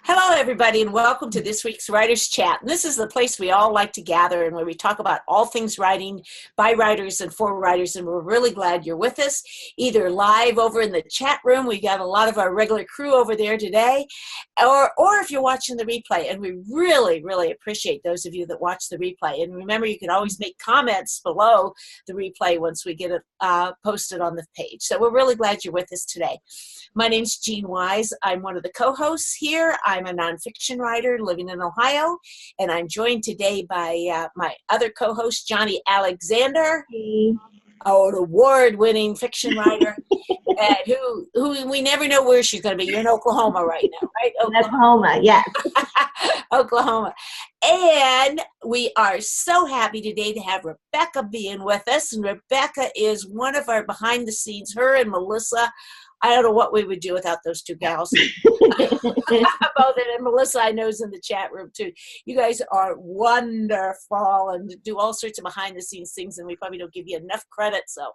Hello, everybody, and welcome to this week's Writers Chat. And this is the place we all like to gather and where we talk about all things writing by writers and for writers. And we're really glad you're with us, either live over in the chat room. We got a lot of our regular crew over there today, or if you're watching the replay. And we really, really appreciate those of you that watch the replay. And remember, you can always make comments below the replay once we get it posted on the page. So we're really glad you're with us today. My name's Jean Wise. I'm one of the co-hosts here. I'm a nonfiction writer living in Ohio, and I'm joined today by my other co-host, Johnny Alexander, an award-winning fiction writer, and who we never know where she's going to be. You're in Oklahoma right now, right? Oklahoma, yes. Oklahoma. And we are so happy today to have Rebecca being with us, and Rebecca is one of our behind-the-scenes, her and Melissa. I don't know what we would do without those two gals. Both and Melissa, I know, is in the chat room too. You guys are wonderful and do all sorts of behind the scenes things, and we probably don't give you enough credit. So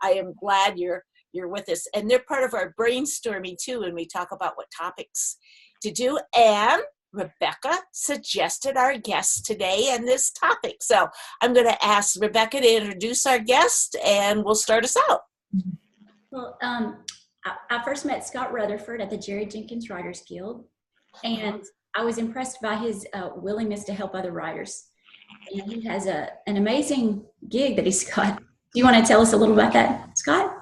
I am glad you're with us. And they're part of our brainstorming too, when we talk about what topics to do. And Rebecca suggested our guest today and this topic. So I'm going to ask Rebecca to introduce our guest, and we'll start us out. Well, I first met Scott Rutherford at the Jerry Jenkins Writers Guild, and I was impressed by his willingness to help other writers. And he has an amazing gig that he's got. Do you want to tell us a little about that, Scott?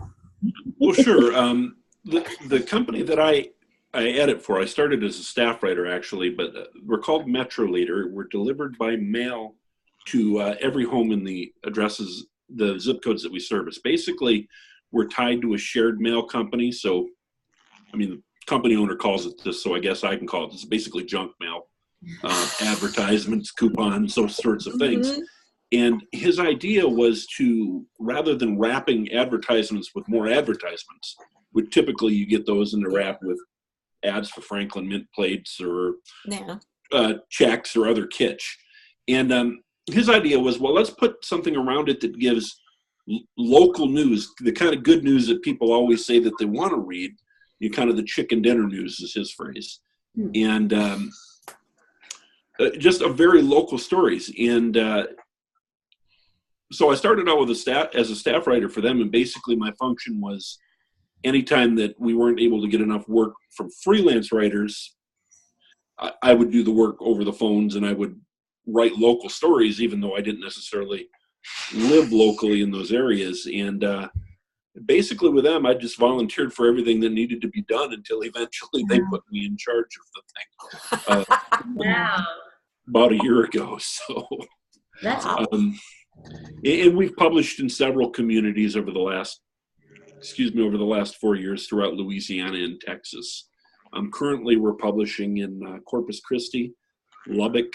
Well, sure. The company that I edit for, I started as a staff writer actually, but we're called Metro Leader. We're delivered by mail to every home in the addresses, the zip codes that we service. Basically, we're tied to a shared mail company. So, I mean, the company owner calls it this, so I guess I can call it. It's basically junk mail, advertisements, coupons, those sorts of things. Mm-hmm. And his idea was to, rather than wrapping advertisements with more advertisements, which typically you get those in the wrap with ads for Franklin Mint plates or checks or other kitsch. And his idea was, well, let's put something around it that gives local news, the kind of good news that people always say that they want to read, kind of the chicken dinner news is his phrase. And just a very local stories. And so I started out with as a staff writer for them, and basically my function was anytime that we weren't able to get enough work from freelance writers, I would do the work over the phones, and I would write local stories, even though I didn't necessarily live locally in those areas. And basically with them, I just volunteered for everything that needed to be done until eventually they put me in charge of the thing. Wow. About a year ago. So that's awesome. And we've published in several communities over the last 4 years throughout Louisiana and Texas. Currently we're publishing in Corpus Christi, Lubbock,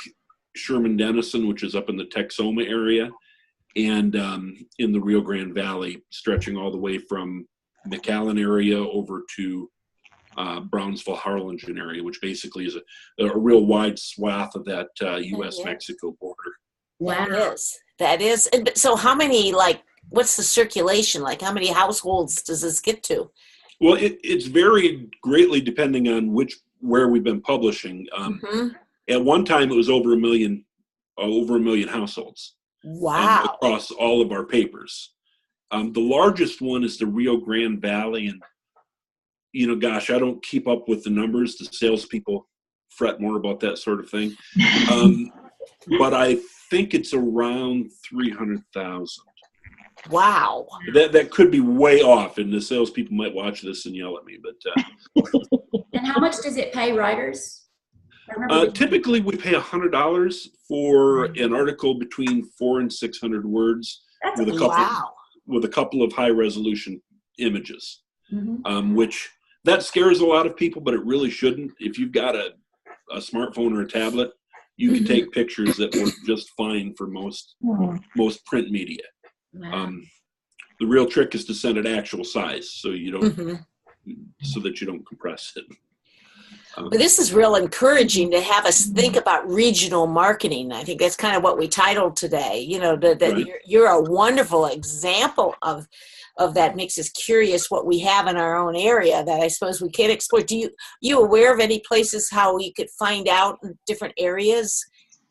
Sherman-Denison, which is up in the Texoma area, and in the Rio Grande Valley, stretching all the way from McAllen area over to Brownsville, Harlingen area, which basically is a real wide swath of that U.S.-Mexico border. Wow. That is. And so how many, what's the circulation? How many households does this get to? Well, it's varied greatly depending on where we've been publishing. At one time, it was over a million households. Wow. Across all of our papers. The largest one is the Rio Grande Valley. And, gosh, I don't keep up with the numbers. The salespeople fret more about that sort of thing. But I think it's around 300,000. Wow. That could be way off, and the salespeople might watch this and yell at me. But And how much does it pay writers? Typically, we pay $100 for an article between 400 and 600 words with a couple of high resolution images, which that scares a lot of people, but it really shouldn't. If you've got a smartphone or a tablet, you can take pictures that work just fine for most print media. Wow. The real trick is to send it actual size, so you don't so that you don't compress it. Well, this is real encouraging to have us think about regional marketing. I think that's kind of what we titled today. You know, that Right. you're a wonderful example of that. Makes us curious what we have in our own area that I suppose we can explore. You aware of any places how we could find out in different areas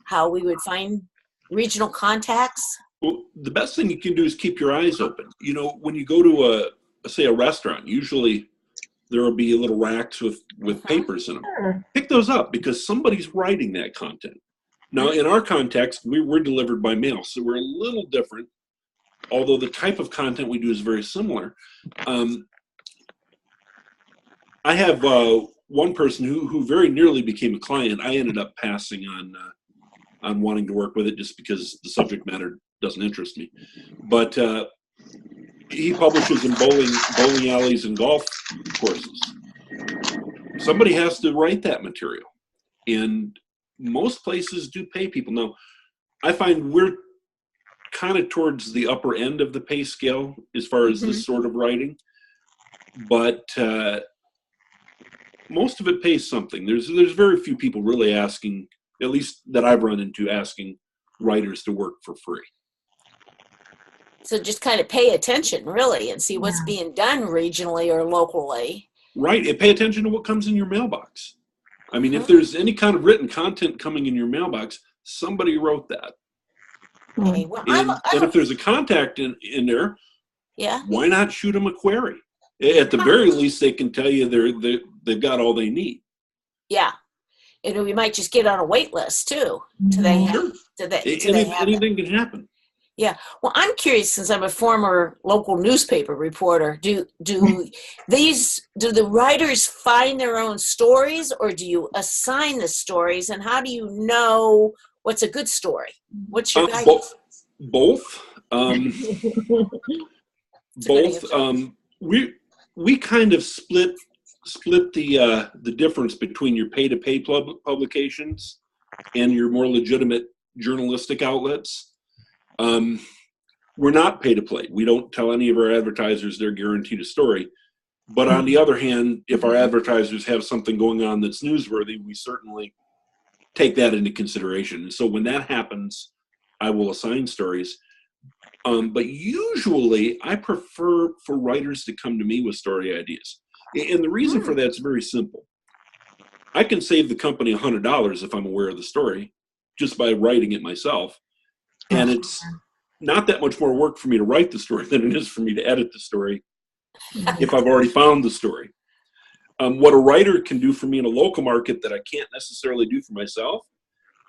how we would find regional contacts? Well, the best thing you can do is keep your eyes open. You know, when you go to say a restaurant, usually there will be little racks with papers in them. Sure. Pick those up because somebody's writing that content. Now, in our context, we're delivered by mail, so we're a little different, although the type of content we do is very similar. I have one person who very nearly became a client. I ended up passing on wanting to work with it just because the subject matter doesn't interest me. But he publishes in bowling alleys and golf courses. Somebody has to write that material, and most places do pay people. Now, I find we're kind of towards the upper end of the pay scale as far as this sort of writing, but most of it pays something. There's very few people really asking, at least that I've run into, asking writers to work for free. So just kind of pay attention, really, and see what's being done regionally or locally. Right, and pay attention to what comes in your mailbox. I mean, if there's any kind of written content coming in your mailbox, somebody wrote that. Okay, well, And if there's a contact in there, why not shoot them a query? At the very least, they can tell you they've got all they need. Yeah, and we might just get on a wait list too. Anything can happen. Yeah. Well, I'm curious, since I'm a former local newspaper reporter, do the writers find their own stories, or do you assign the stories, and how do you know what's a good story? What's your guidance? Both. Both. We kind of split the difference between your pay-to-pay publications and your more legitimate journalistic outlets. We're not pay to play. We don't tell any of our advertisers they're guaranteed a story. But on the other hand, if our advertisers have something going on that's newsworthy, we certainly take that into consideration. And so when that happens, I will assign stories. But usually I prefer for writers to come to me with story ideas. And the reason for that's very simple. I can save the company $100 if I'm aware of the story just by writing it myself. And it's not that much more work for me to write the story than it is for me to edit the story if I've already found the story. What a writer can do for me in a local market that I can't necessarily do for myself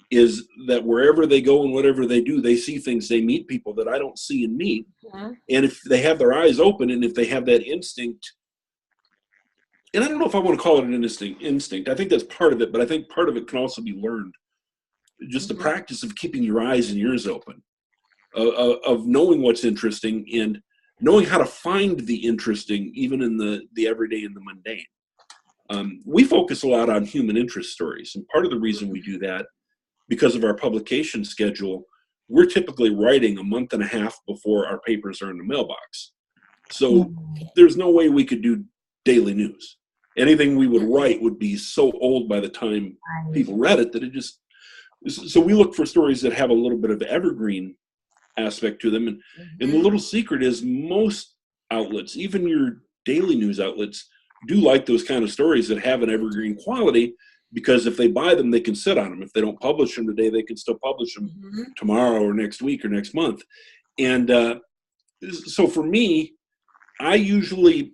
is that wherever they go and whatever they do, they see things, they meet people that I don't see and meet. And if they have their eyes open and if they have that instinct, and I don't know if I want to call it an instinct. I think that's part of it, but I think part of it can also be learned. Just the practice of keeping your eyes and ears open, of knowing what's interesting and knowing how to find the interesting, even in the everyday and the mundane. We focus a lot on human interest stories, and part of the reason we do that, because of our publication schedule, we're typically writing a month and a half before our papers are in the mailbox. So there's no way we could do daily news. Anything we would write would be so old by the time people read it that it just... So we look for stories that have a little bit of evergreen aspect to them. And the little secret is most outlets, even your daily news outlets, do like those kind of stories that have an evergreen quality, because if they buy them, they can sit on them. If they don't publish them today, they can still publish them tomorrow or next week or next month. And so for me, I usually,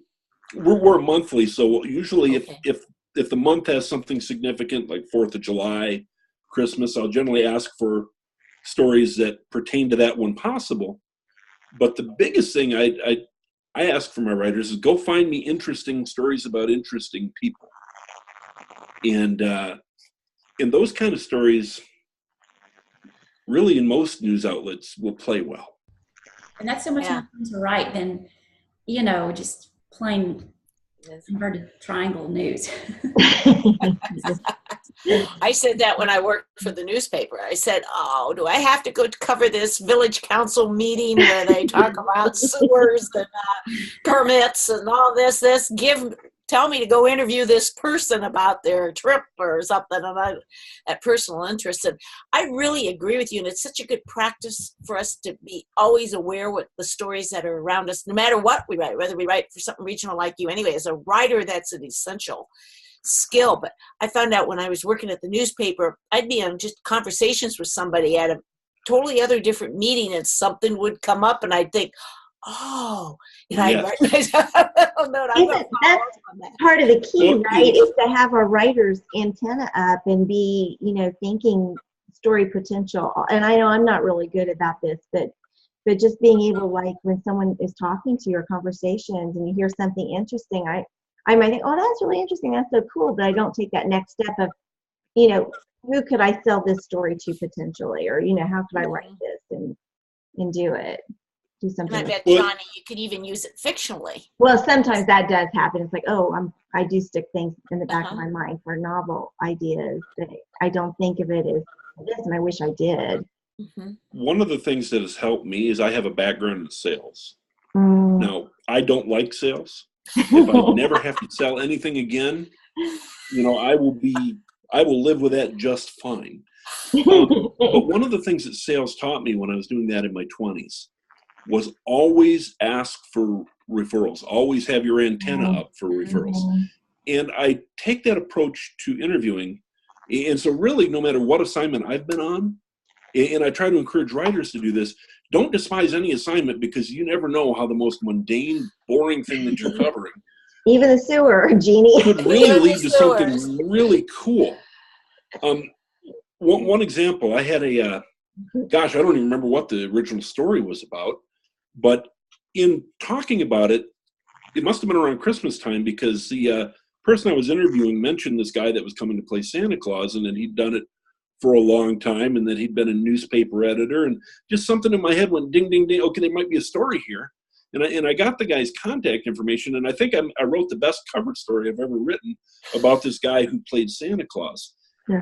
we're monthly. So usually if the month has something significant like 4th of July, Christmas, I'll generally ask for stories that pertain to that when possible. But the biggest thing I ask for my writers is go find me interesting stories about interesting people. And those kind of stories, really in most news outlets, will play well. And that's so much more fun to write than, just plain inverted triangle news. I said that when I worked for the newspaper. I said, oh, do I have to go cover this village council meeting where they talk about sewers and permits and all this? tell me to go interview this person about their trip or something, and that personal interest. And I really agree with you, and it's such a good practice for us to be always aware what the stories that are around us, no matter what we write, whether we write for something regional like you. Anyway, as a writer, that's an essential skill. But I found out when I was working at the newspaper, I'd be on just conversations with somebody at a totally other different meeting, and something would come up, and I'd think, oh, and I write myself a little note. I'm going to follow up on that. Part of the key, right, is to have our writer's antenna up and be, thinking story potential. And I know I'm not really good about this, but just being able, like, when someone is talking to you or conversations and you hear something interesting, I might think, oh, that's really interesting. That's so cool. But I don't take that next step of, who could I sell this story to potentially? Or, how could I write this and do it? Do something. And I bet, Johnny, you could even use it fictionally. Well, sometimes that does happen. It's like, oh, I do stick things in the back of my mind for novel ideas that I don't think of it as this, and I wish I did. Mm-hmm. One of the things that has helped me is I have a background in sales. Now, I don't like sales. If I never have to sell anything again, I will live with that just fine. But one of the things that sales taught me when I was doing that in my 20s was always ask for referrals. Always have your antenna up for referrals. And I take that approach to interviewing. And so really, no matter what assignment I've been on, and I try to encourage writers to do this, don't despise any assignment, because you never know how the most mundane, boring thing that you're covering, even the sewer, Jeannie, could really lead to something really cool. One example, I had I don't even remember what the original story was about, but in talking about it, it must have been around Christmas time, because the person I was interviewing mentioned this guy that was coming to play Santa Claus, and that he'd done it for a long time, and that he'd been a newspaper editor, and just something in my head went ding, ding, ding. Okay, there might be a story here. And I got the guy's contact information, and I think I wrote the best cover story I've ever written about this guy who played Santa Claus.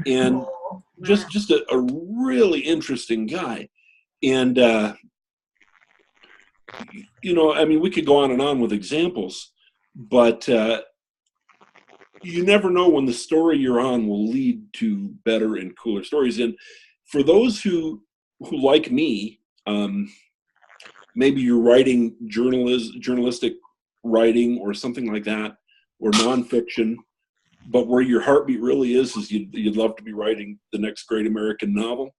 And just a really interesting guy. And, we could go on and on with examples, but you never know when the story you're on will lead to better and cooler stories. And for those who like me, maybe you're writing journalistic writing or something like that, or nonfiction, but where your heartbeat really is you'd love to be writing the next great American novel.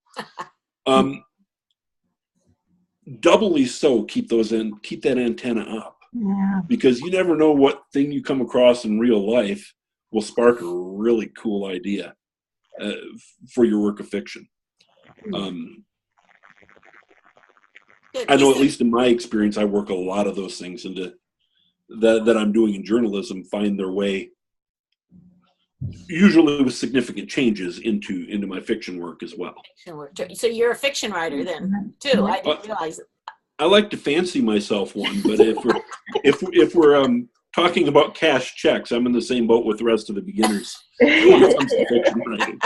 Doubly so, keep that antenna up, because you never know what thing you come across in real life will spark a really cool idea for your work of fiction. I know, at least in my experience, I work a lot of those things into that I'm doing in journalism find their way, usually with significant changes, into my fiction work as well. So you're a fiction writer then too. I didn't realize it. I like to fancy myself one, but if we're talking about cash checks, I'm in the same boat with the rest of the beginners when it comes to fiction writing.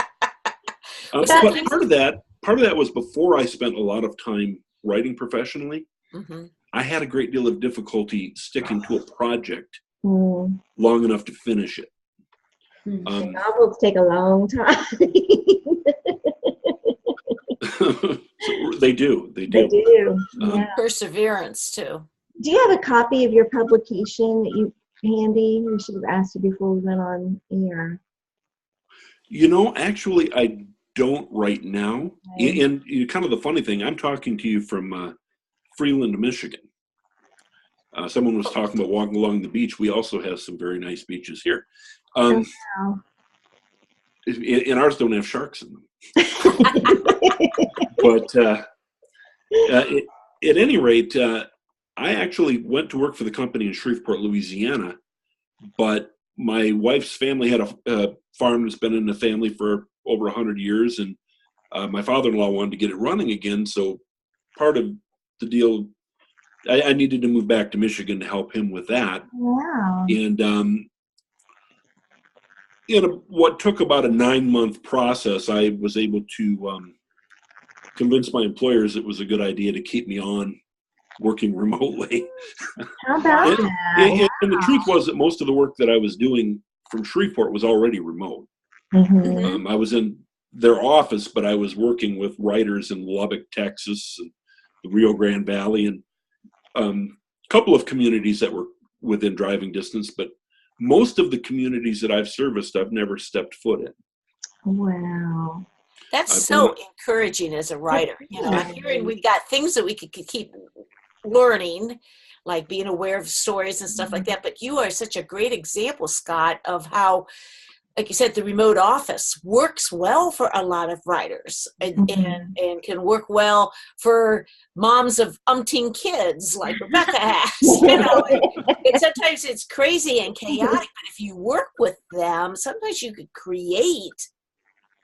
But part of that was before I spent a lot of time writing professionally. I had a great deal of difficulty sticking to a project long enough to finish it. Novels take a long time. They do. Yeah. Perseverance too. Do you have a copy of your publication that you handy? We should have asked you before we went on air. Actually, I don't right now. Okay. And kind of the funny thing, I'm talking to you from Freeland, Michigan. Someone was talking about walking along the beach. We also have some very nice beaches here. And ours don't have sharks in them. But at any rate, I actually went to work for the company in Shreveport, Louisiana, but my wife's family had a farm that's been in the family for over 100 years, and my father-in-law wanted to get it running again, so part of the deal, I needed to move back to Michigan to help him with that. Wow. And what took about a 9-month process, I was able to convince my employers it was a good idea to keep me on working remotely. How about and, that? and the truth was that most of the work that I was doing from Shreveport was already remote. Mhm. I was in their office, but I was working with writers in Lubbock, Texas, and the Rio Grande Valley, and a couple of communities that were within driving distance. But most of the communities that I've serviced, I've never stepped foot in. Wow. That's I've so done encouraging as a writer. You know, I'm Yeah. hearing we've got things that we could keep learning, like being aware of stories and stuff like that. But you are such a great example, Scott, of how, like you said, the remote office works well for a lot of writers, and Mhm. and can work well for moms of umpteen kids like Rebecca has. You know, and sometimes it's crazy and chaotic, but if you work with them, sometimes you could create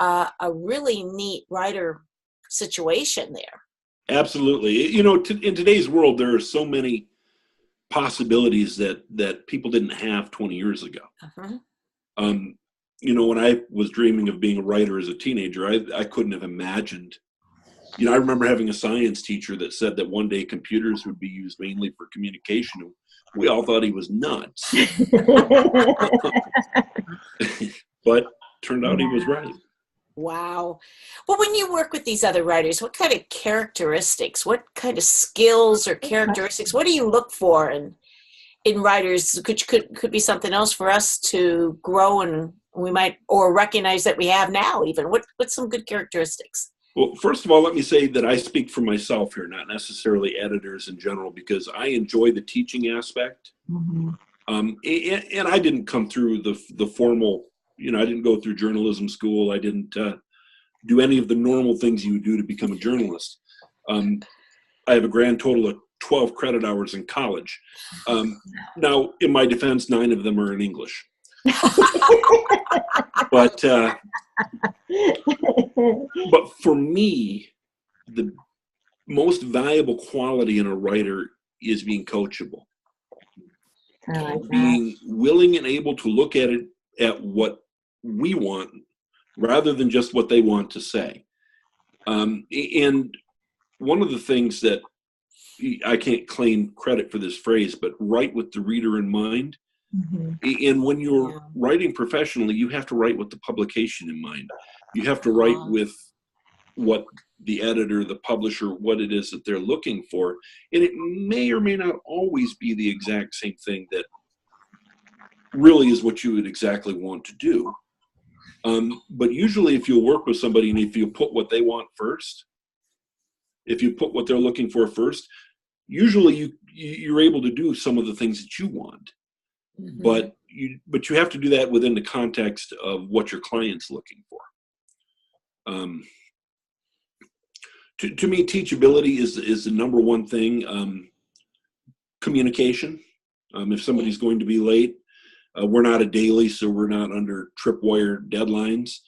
a really neat writer situation there. Absolutely. You know, in today's world, there are so many possibilities that people didn't have 20 years ago. Uh-huh. Um, you know, when I was dreaming of being a writer as a teenager, I couldn't have imagined. You know, I remember having a science teacher that said that one day computers would be used mainly for communication. We all thought he was nuts, but turned out he was right. Wow. Well, when you work with these other writers, what kind of characteristics, what kind of skills or characteristics, what do you look for in writers? Could be something else for us to grow, and we might, or recognize that we have now even. What's some good characteristics? Well, first of all, let me say that I speak for myself here, not necessarily editors in general, because I enjoy the teaching aspect. Mhm. And I didn't come through the formal, you know, I didn't go through journalism school. I didn't do any of the normal things you would do to become a journalist. I have a grand total of 12 credit hours in college. Now, in my defense, 9 of them are in English. But for me, the most valuable quality in a writer is being coachable. I like that. Being willing and able to look at it at what we want rather than just what they want to say. And one of the things that I can't claim credit for this phrase, but write with the reader in mind. Mhm. And when you're writing professionally, you have to write with the publication in mind. You have to write with what the editor, the publisher, what it is that they're looking for. And it may or may not always be the exact same thing that really is what you would exactly want to do. But usually if you'll work with somebody and if you put what they want first, if you put what they're looking for first, usually you're able to do some of the things that you want. Mm-hmm. But you have to do that within the context of what your client's looking for. To me, teachability is the number one thing. Communication. If somebody's going to be late, we're not a daily, so we're not under tripwire deadlines.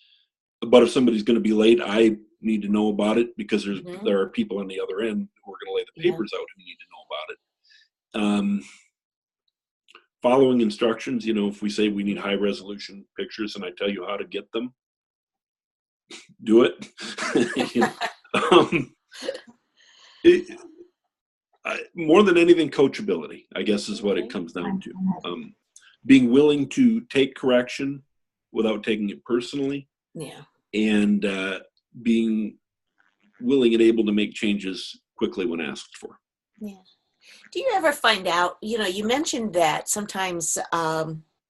But if somebody's going to be late, I need to know about it because there are people on the other end who are going to lay the papers out who need to know about it. Following instructions, you know, if we say we need high resolution pictures and I tell you how to get them, do it. You know, more than anything, coachability, I guess, is what it comes down to. Being willing to take correction without taking it personally. Yeah. And being willing and able to make changes quickly when asked for. Yeah. Do you ever find out, you know, you mentioned that sometimes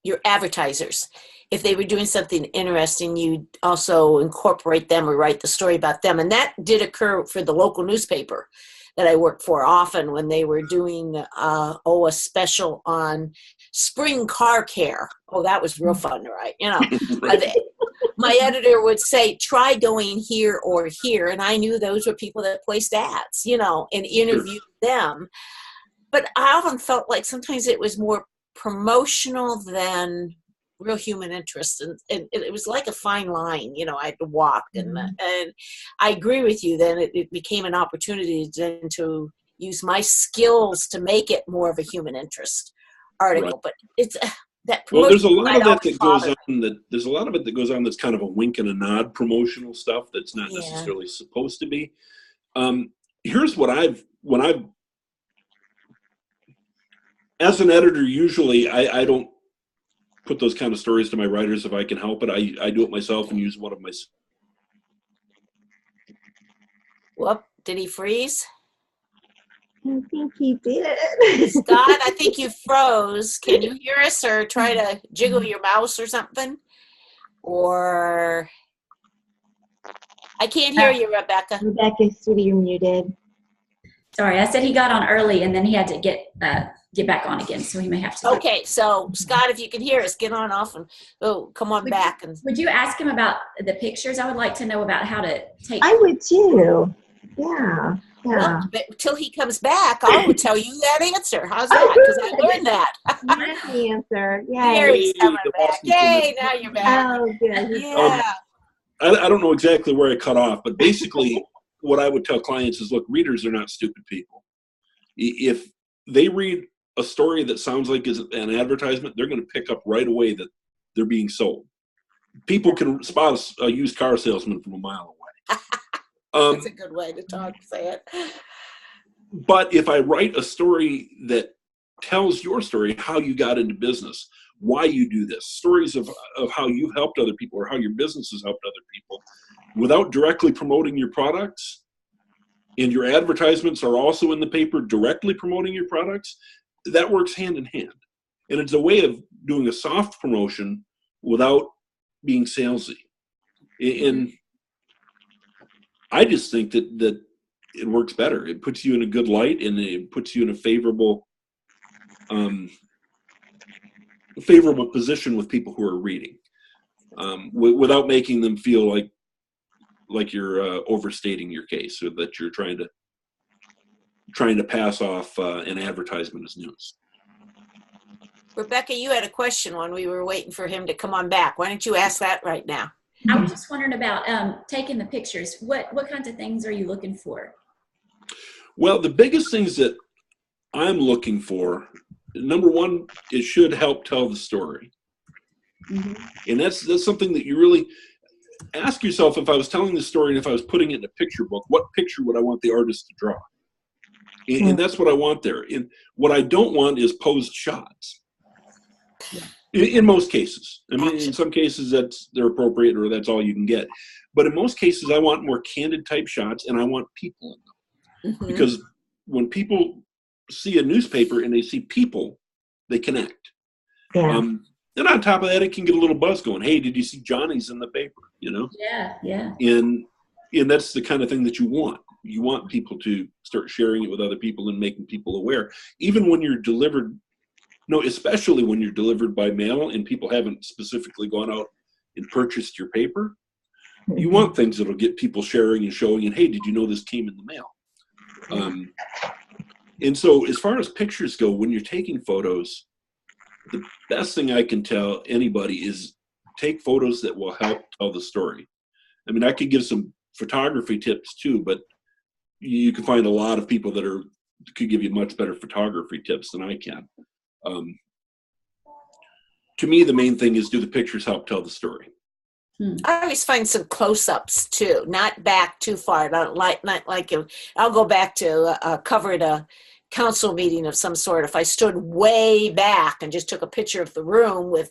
your advertisers, if they were doing something interesting, you also incorporate them or write the story about them. And that did occur for the local newspaper that I worked for often when they were doing a special on spring car care. Oh, that was real fun, right? You know, Right. My editor would say, try going here or here. And I knew those were people that placed ads, you know, and interviewed them. But I often felt like sometimes it was more promotional than real human interest. And it was like a fine line, you know, I had to walk. And I agree with you. Then it became an opportunity then to use my skills to make it more of a human interest article. Right. But it's that promotion. Well, there's a lot of that goes on. There's a lot of it that goes on that's kind of a wink and a nod promotional stuff that's not necessarily supposed to be. Here's what when I've as an editor, usually I don't put those kind of stories to my writers if I can help it. I do it myself and use one of my. Whoop, did he freeze? I think he did. Scott, I think you froze. Can you hear us or try to jiggle your mouse or something? Or I can't hear you, Rebecca. Rebecca, sweetie, you're muted. Sorry, I said he got on early and then he had to get back on again, so he may have to. Okay, so Scott, if you can hear us, get on off and come on back. And would you ask him about the pictures? I would like to know about how to take. I would too. Yeah. Well, till he comes back, I will tell you that answer. How's that? Because I learned that. That's the answer. There he's coming back. Yay, now you're back. Oh, good. Yeah. I don't know exactly where I cut off, but basically what I would tell clients is, look, readers are not stupid people. If they read a story that sounds like is an advertisement, they're going to pick up right away that they're being sold. People can spot a used car salesman from a mile away. That's a good way to say it. But if I write a story that tells your story, how you got into business, why you do this, stories of how you've helped other people or how your business has helped other people, without directly promoting your products, and your advertisements are also in the paper directly promoting your products, that works hand in hand. And it's a way of doing a soft promotion without being salesy. And I just think that it works better. It puts you in a good light, and it puts you in a favorable position with people who are reading, without making them feel like you're overstating your case, or that you're trying to pass off an advertisement as news. Rebecca, you had a question when we were waiting for him to come on back. Why don't you ask that right now? I was just wondering about taking the pictures. What kinds of things are you looking for? Well, the biggest things that I'm looking for, number one, it should help tell the story. Mm-hmm. And that's something that you really ask yourself. If I was telling the story and if I was putting it in a picture book, what picture would I want the artist to draw? And that's what I want there. And what I don't want is posed shots. In most cases. I mean, in some cases they're appropriate, or that's all you can get. But in most cases, I want more candid type shots, and I want people in them. Mm-hmm. Because when people see a newspaper and they see people, they connect. Yeah. And on top of that, it can get a little buzz going. Hey, did you see Johnny's in the paper? You know? Yeah. And that's the kind of thing that you want. You want people to start sharing it with other people and making people aware. Even when you're delivered, especially when you're delivered by mail and people haven't specifically gone out and purchased your paper, you want things that'll get people sharing and showing, and hey, did you know this came in the mail? And so as far as pictures go, when you're taking photos, the best thing I can tell anybody is take photos that will help tell the story. I mean, I could give some photography tips too, but you can find a lot of people that could give you much better photography tips than I can. To me, the main thing is, do the pictures help tell the story? I always find some close-ups too, not back too far. Not like I'll go back to covered a council meeting of some sort. If I stood way back and just took a picture of the room with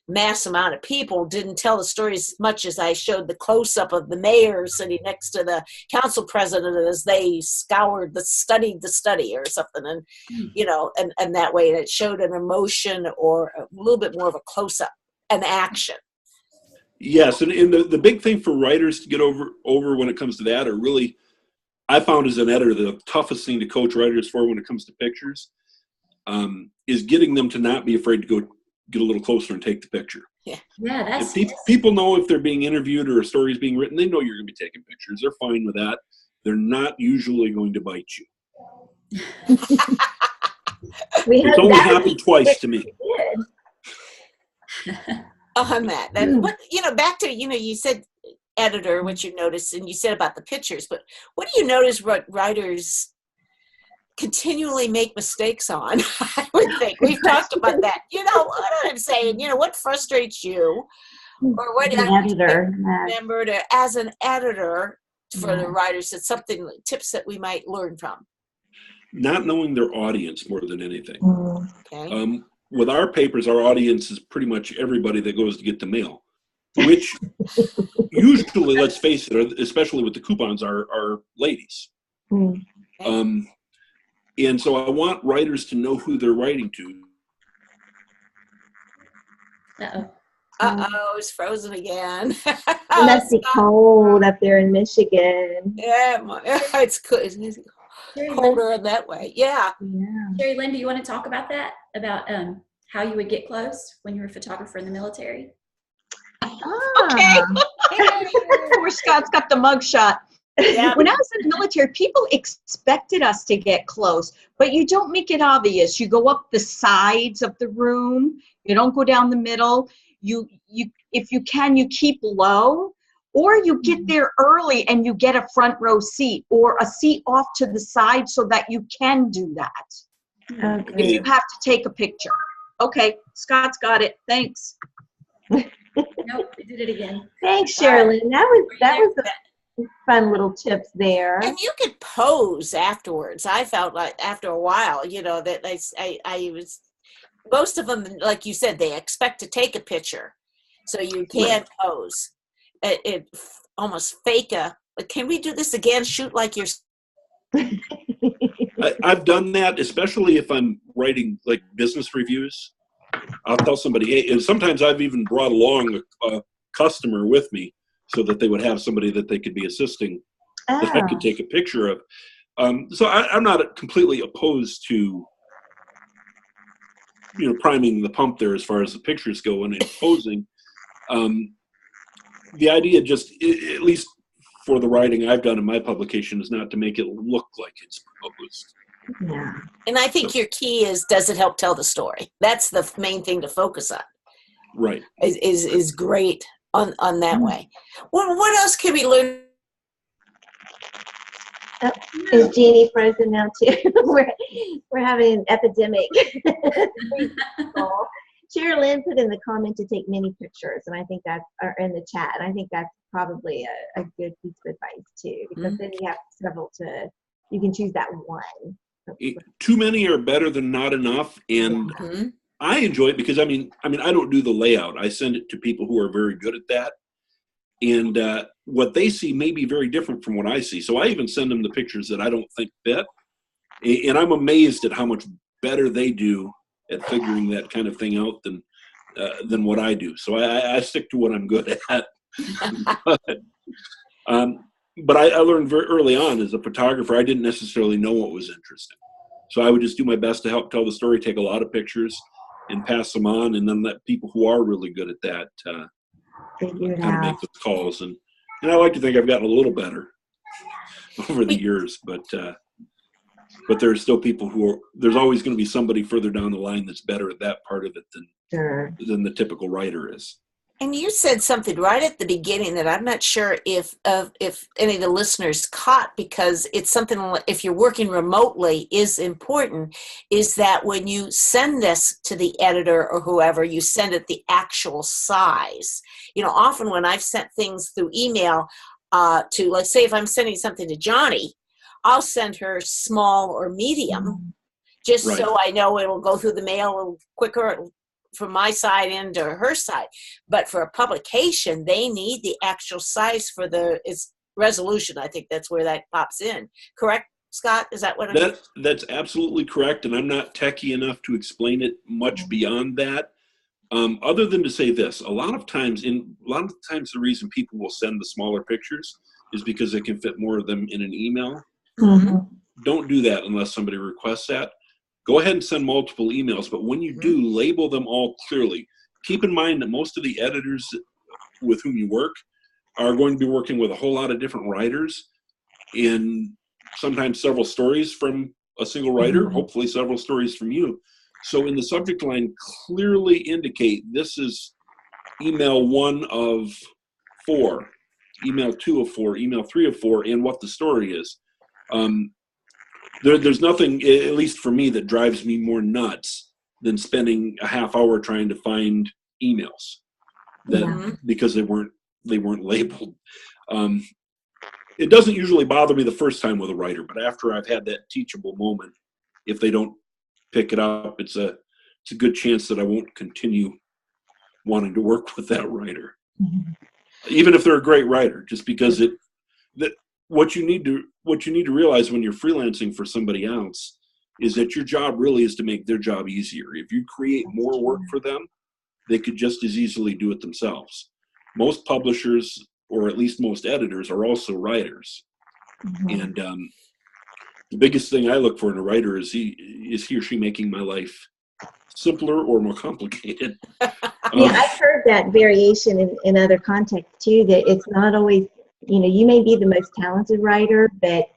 mass amount of people, didn't tell the story as much as I showed the close-up of the mayor sitting next to the council president as they studied the study or something, and that way it showed an emotion or a little bit more of a close-up, an action. Yes, and the big thing for writers to get over when it comes to that, or really, I found as an editor, the toughest thing to coach writers for when it comes to pictures, is getting them to not be afraid to go get a little closer and take the picture. Yeah, that's people know if they're being interviewed or a story is being written, they know you're going to be taking pictures. They're fine with that. They're not usually going to bite you. It's only happened twice to me. On that. And what, back to, you said editor, what you noticed, and you said about the pictures, but what do you notice what writers continually make mistakes on? I would think we've talked about that. What I'm saying, what frustrates you, or what remembered as an editor for the writers, it's something, tips that we might learn from. not knowing their audience more than anything. Okay. With our papers, our audience is pretty much everybody that goes to get the mail, which usually, let's face it, especially with the coupons, are ladies. And so I want writers to know who they're writing to. Uh-oh, it's frozen again. It must be cold up there in Michigan. Yeah, it's colder in that way. Yeah. Sherry Lynn, do you want to talk about that? About how you would get close when you were a photographer in the military? Okay. Where Scott's got the mug shot. Yeah. When I was in the military, people expected us to get close, but you don't make it obvious. You go up the sides of the room. You don't go down the middle. You if you can, you keep low, or you get there early and you get a front row seat or a seat off to the side so that you can do that. If you have to take a picture. Okay, Scott's got it. Thanks. Nope, we did it again. Thanks, Sherilyn. That was a fun little tips there. And you could pose afterwards. I felt like after a while, that I was, most of them, like you said, they expect to take a picture. So you can't pose. It almost fake can we do this again? Shoot like you're. I've done that, especially if I'm writing like business reviews. I'll tell somebody, hey, and sometimes I've even brought along a customer with me so that they would have somebody that they could be assisting that I could take a picture of. So I'm not completely opposed to, priming the pump there as far as the pictures go and posing. The idea just, at least for the writing I've done in my publication, is not to make it look like it's posed. Yeah. And I think your key is, does it help tell the story? That's the main thing to focus on. Right. Is great on that way. What else can we learn? Is Jeannie frozen now too? we're having an epidemic. Sherilyn put in the comment to take many pictures, and I think that's in the chat. And I think that's probably a good piece of advice too, because then you have several you can choose that one. Too many are better than not enough, and I enjoy it because I mean I don't do the layout. I send it to people who are very good at that, and what they see may be very different from what I see. So I even send them the pictures that I don't think fit, and I'm amazed at how much better they do at figuring that kind of thing out than what I do. So I stick to what I'm good at. But I learned very early on as a photographer, I didn't necessarily know what was interesting. So I would just do my best to help tell the story, take a lot of pictures and pass them on, and then let people who are really good at that kind of make the calls. And I like to think I've gotten a little better over the years, but there's still people there's always going to be somebody further down the line that's better at that part of it than the typical writer is. And you said something right at the beginning that I'm not sure if any of the listeners caught, because it's something, if you're working remotely, is important, is that when you send this to the editor or whoever, you send it the actual size. Often when I've sent things through email to, let's say if I'm sending something to Johnny, I'll send her small or medium, just so I know it will go through the mail a little quicker from my side into her side. But for a publication, they need the actual size for its resolution. I think that's where that pops in. Correct, Scott? Is that what I'm saying? That's absolutely correct, and I'm not techie enough to explain it much beyond that. Other than to say this, a lot of times the reason people will send the smaller pictures is because they can fit more of them in an email. Don't do that unless somebody requests that. Go ahead and send multiple emails, but when you do, label them all clearly. Keep in mind that most of the editors with whom you work are going to be working with a whole lot of different writers, and sometimes several stories from a single writer, hopefully several stories from you. So in the subject line, clearly indicate this is email 1 of 4, email 2 of 4, email 3 of 4, and what the story is. There's nothing, at least for me, that drives me more nuts than spending a half hour trying to find emails because they weren't labeled. It doesn't usually bother me the first time with a writer, but after I've had that teachable moment, if they don't pick it up, it's a good chance that I won't continue wanting to work with that writer, even if they're a great writer, just because what you need to realize when you're freelancing for somebody else is that your job really is to make their job easier. If you create more work for them, they could just as easily do it themselves. Most publishers, or at least most editors, are also writers. And the biggest thing I look for in a writer is he or she making my life simpler or more complicated. Yeah, I've heard that variation in other contexts too, that it's not always, you may be the most talented writer, but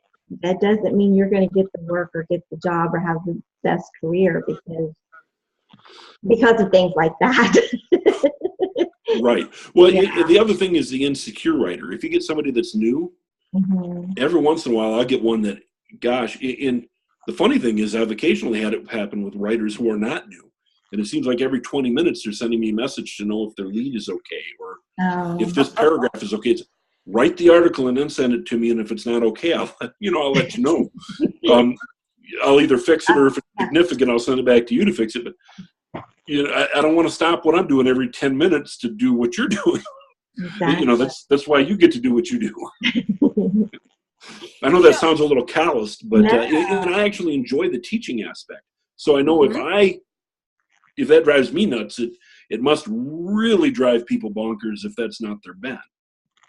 that doesn't mean you're going to get the work or get the job or have the best career because of things like that. Right. Well, the other thing is the insecure writer. If you get somebody that's new, every once in a while I'll get one that, gosh, and the funny thing is I've occasionally had it happen with writers who are not new. And it seems like every 20 minutes they're sending me a message to know if their lead is okay or if this paragraph is okay. It's, write the article and then send it to me, and if it's not okay, I'll let you know. I'll either fix it, or if it's significant, I'll send it back to you to fix it. But I don't want to stop what I'm doing every 10 minutes to do what you're doing. Exactly. That's why you get to do what you do. I know that sounds a little calloused, but and I actually enjoy the teaching aspect. So I know if that drives me nuts, it must really drive people bonkers if that's not their bent.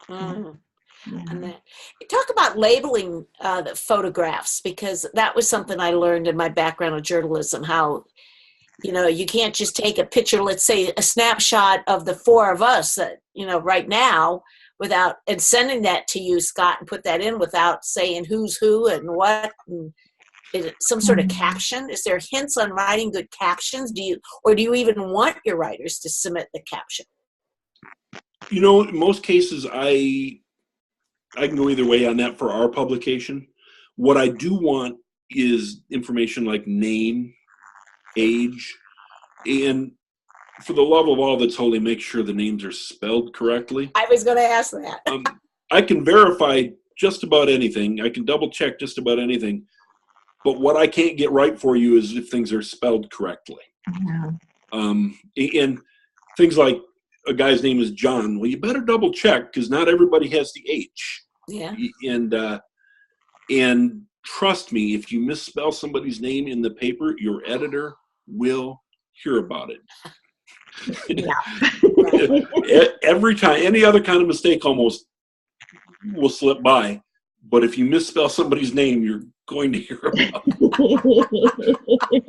And talk about labeling the photographs, because that was something I learned in my background of journalism, how you can't just take a picture, let's say a snapshot of the four of us that right now, and sending that to you, Scott, and put that in without saying who's who and what, and some sort of caption. Is there hints on writing good captions? Do you even want your writers to submit the caption? In most cases, I can go either way on that for our publication. What I do want is information like name, age, and for the love of all that's holy, make sure the names are spelled correctly. I was going to ask that. I can verify just about anything. I can double check just about anything. But what I can't get right for you is if things are spelled correctly. And things like, a guy's name is John. Well, you better double check, because not everybody has the H. Yeah. And trust me, if you misspell somebody's name in the paper, your editor will hear about it. Every time, any other kind of mistake almost will slip by. But if you misspell somebody's name, you're going to hear about it.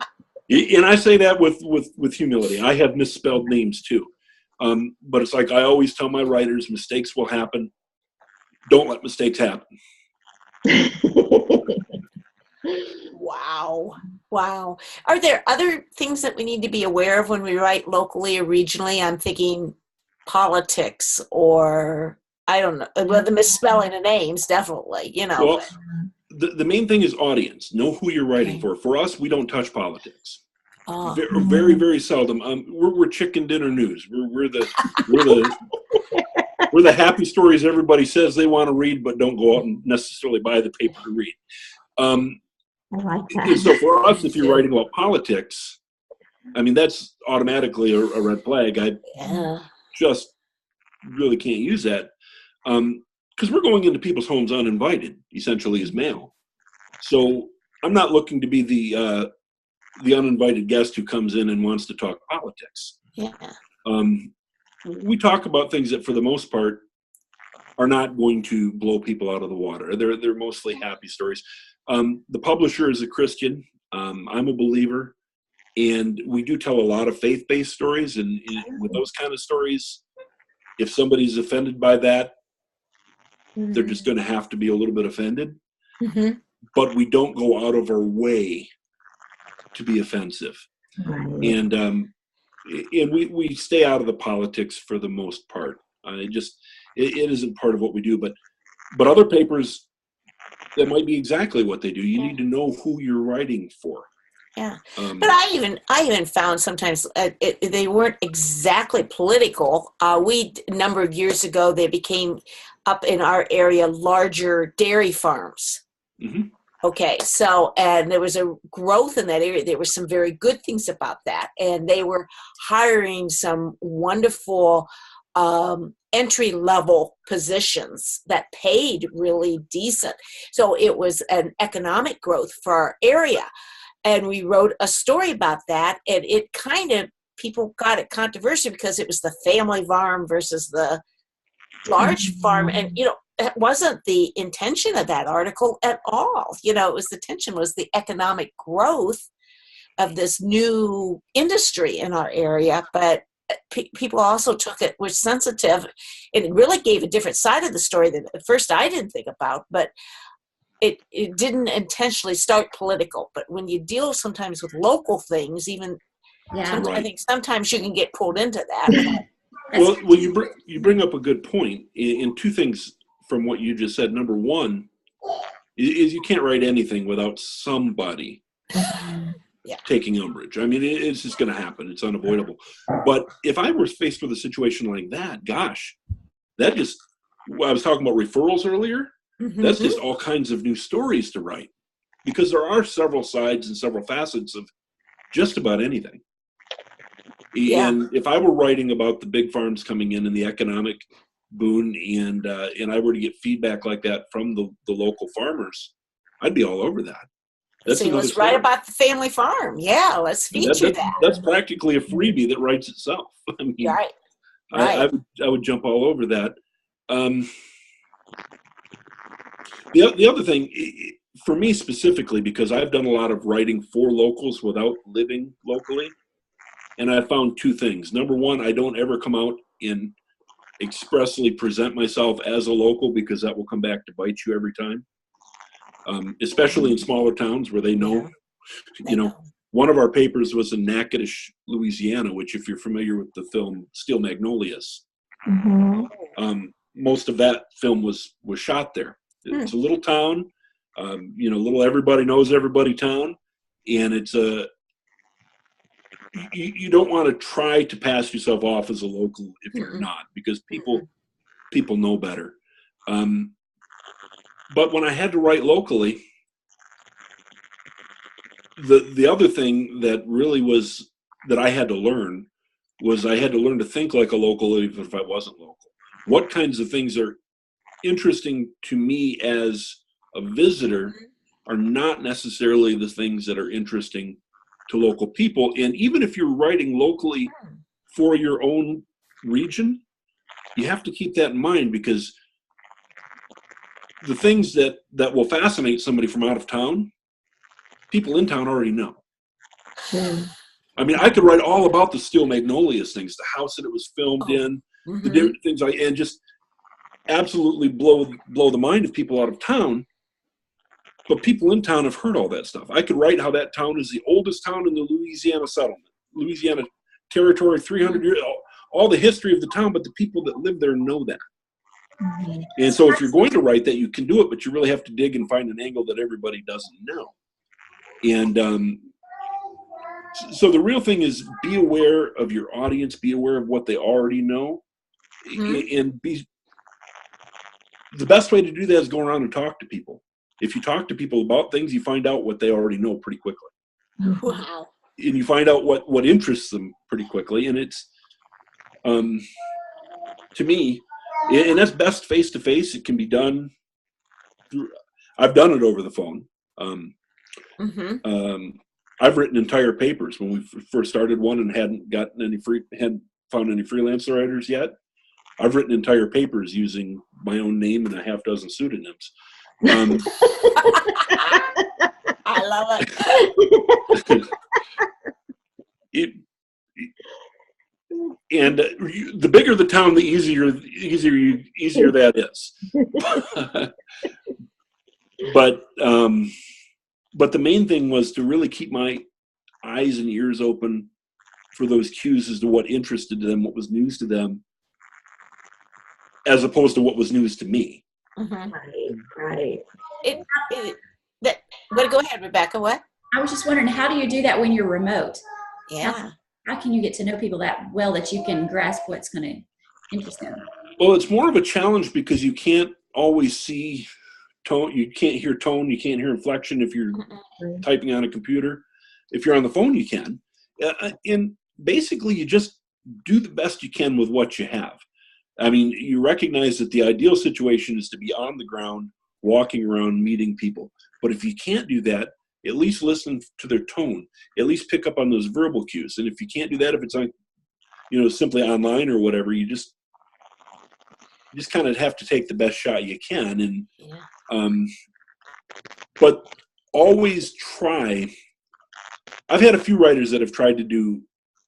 And I say that with humility. I have misspelled names too. But it's like I always tell my writers, mistakes will happen. Don't let mistakes happen. Wow. Are there other things that we need to be aware of when we write locally or regionally? I'm thinking politics, or I don't know, well, the misspelling of names, definitely, Well, the main thing is audience. Know who you're writing for. For us, we don't touch politics. Very, very seldom. We're chicken dinner news. We're the happy stories everybody says they want to read, but don't go out and necessarily buy the paper to read. I like that. And so for us, if you're writing about politics, I mean, that's automatically a red flag. I just really can't use that, because we're going into people's homes uninvited, essentially, as mail. So I'm not looking to be the uninvited guest who comes in and wants to talk politics. We talk about things that, for the most part, are not going to blow people out of the water. They're mostly happy stories. The publisher is a Christian. I'm a believer, and we do tell a lot of faith-based stories. And with those kind of stories, if somebody's offended by that, they're just going to have to be a little bit offended. But we don't go out of our way to be offensive. And we stay out of the politics for the most part. It isn't part of what we do. But other papers, that might be exactly what they do. You need to know who you're writing for. But I even found sometimes they weren't exactly political. A number of years ago, they became, up in our area, larger dairy farms. Okay, so, and there was a growth in that area. There were some very good things about that. And they were hiring some wonderful entry level positions that paid really decent. So it was an economic growth for our area. And we wrote a story about that. And it kind of, people got it controversial because it was the family farm versus the large farm. And, you know, it wasn't the intention of that article at all. You know, it was the tension was the economic growth of this new industry in our area. But people also took it, were sensitive. It really gave a different side of the story that at first I didn't think about, but it didn't intentionally start political. But when you deal sometimes with local things, even I think sometimes you can get pulled into that. Well, you bring up a good point in two things from what you just said. Number one is you can't write anything without somebody taking umbrage. I mean, it's just going to happen. It's unavoidable. But if I were faced with a situation like that, gosh, that just, I was talking about referrals earlier. That's just all kinds of new stories to write, because there are several sides and several facets of just about anything. Yeah. And if I were writing about the big farms coming in and the economic boon, and I were to get feedback like that from the local farmers, I'd be all over that. So let's write about the family farm. Yeah, let's feature that. That's practically a freebie that writes itself. I mean, right. I would jump all over that. The other thing, for me specifically, because I've done a lot of writing for locals without living locally, and I found two things. Number one, I don't ever come out and expressly present myself as a local, because that will come back to bite you every time, especially in smaller towns where they know. You know, one of our papers was in Natchitoches, Louisiana, which, if you're familiar with the film Steel Magnolias, most of that film was shot there. It's a little town, little everybody knows everybody town, and it's you don't want to try to pass yourself off as a local if you're not, because people know better. But when I had to write locally, the other thing that really was that I had to learn was I had to learn to think like a local, even if I wasn't local. What kinds of things are interesting to me as a visitor are not necessarily the things that are interesting to local people. And even if you're writing locally for your own region, you have to keep that in mind, because the things that will fascinate somebody from out of town, people in town already know. I mean, I could write all about the Steel Magnolias things, the house that it was filmed in, the different things, and just absolutely blow the mind of people out of town. But people in town have heard all that stuff. I could write how that town is the oldest town in the Louisiana settlement, Louisiana territory, 300 years, all the history of the town, but the people that live there know that. And so if you're going to write that, you can do it, but you really have to dig and find an angle that everybody doesn't know. And so the real thing is, be aware of your audience, be aware of what they already know, and be the best way to do that is go around and talk to people. If you talk to people about things, you find out what they already know pretty quickly. Wow. And you find out what interests them pretty quickly. And it's, to me, and that's best face-to-face. It can be done through, I've done it over the phone. I've written entire papers when we first started one and hadn't found any freelance writers yet. I've written entire papers using my own name and a half dozen pseudonyms. I love it. And the bigger the town, the easier that is. But the main thing was to really keep my eyes and ears open for those cues as to what interested them, what was news to them, as opposed to what was news to me. Right. Go ahead, Rebecca. What? I was just wondering, how do you do that when you're remote? Yeah. How can you get to know people that well that you can grasp what's going to interest them? Well, it's more of a challenge because you can't always see tone. You can't hear tone. You can't hear inflection if you're typing on a computer. If you're on the phone, you can. And basically, you just do the best you can with what you have. I mean, you recognize that the ideal situation is to be on the ground, walking around, meeting people. But if you can't do that, at least listen to their tone. At least pick up on those verbal cues. And if you can't do that, if it's on, simply online or whatever, you just kind of have to take the best shot you can. And but always try. I've had a few writers that have tried to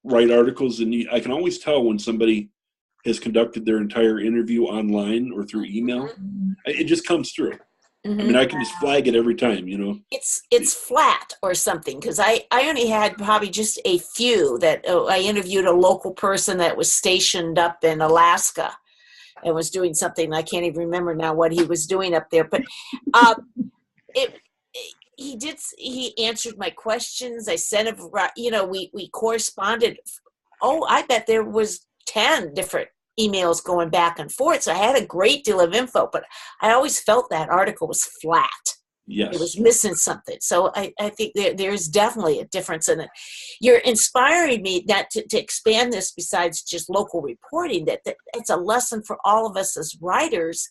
write articles, and I can always tell when somebody has conducted their entire interview online or through email. It just comes through. I mean, I can just flag it every time, It's flat or something, because I only had probably just a few that I interviewed a local person that was stationed up in Alaska and was doing something. I can't even remember now what he was doing up there, but he answered my questions. I sent him, we corresponded. Oh, I bet there was 10 different emails going back and forth. So I had a great deal of info, but I always felt that article was flat. Yes. It was missing something. So I think there's definitely a difference in it. You're inspiring me that to expand this besides just local reporting, that it's a lesson for all of us as writers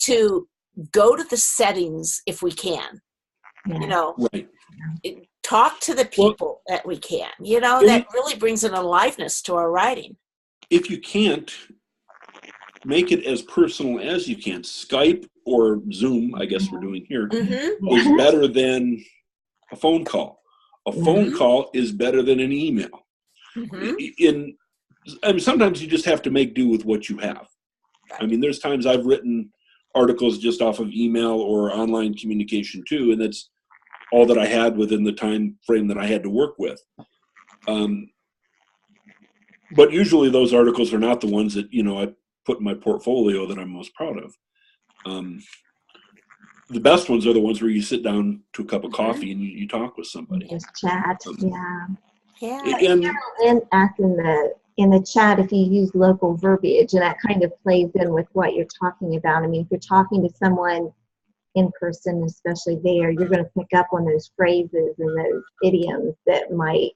to go to the settings if we can. Right. Talk to the people that we can. That really brings an aliveness to our writing. If you can't, make it as personal as you can. Skype or Zoom, I guess we're doing here, is better than a phone call. A phone call is better than an email. Sometimes you just have to make do with what you have. I mean, there's times I've written articles just off of email or online communication too, and that's all that I had within the time frame that I had to work with. But usually those articles are not the ones that, I put in my portfolio that I'm most proud of. The best ones are the ones where you sit down to a cup of coffee and you talk with somebody. Just chat, Yeah. And ask in the chat if you use local verbiage, and that kind of plays in with what you're talking about. I mean, if you're talking to someone in person, especially there, you're going to pick up on those phrases and those idioms that might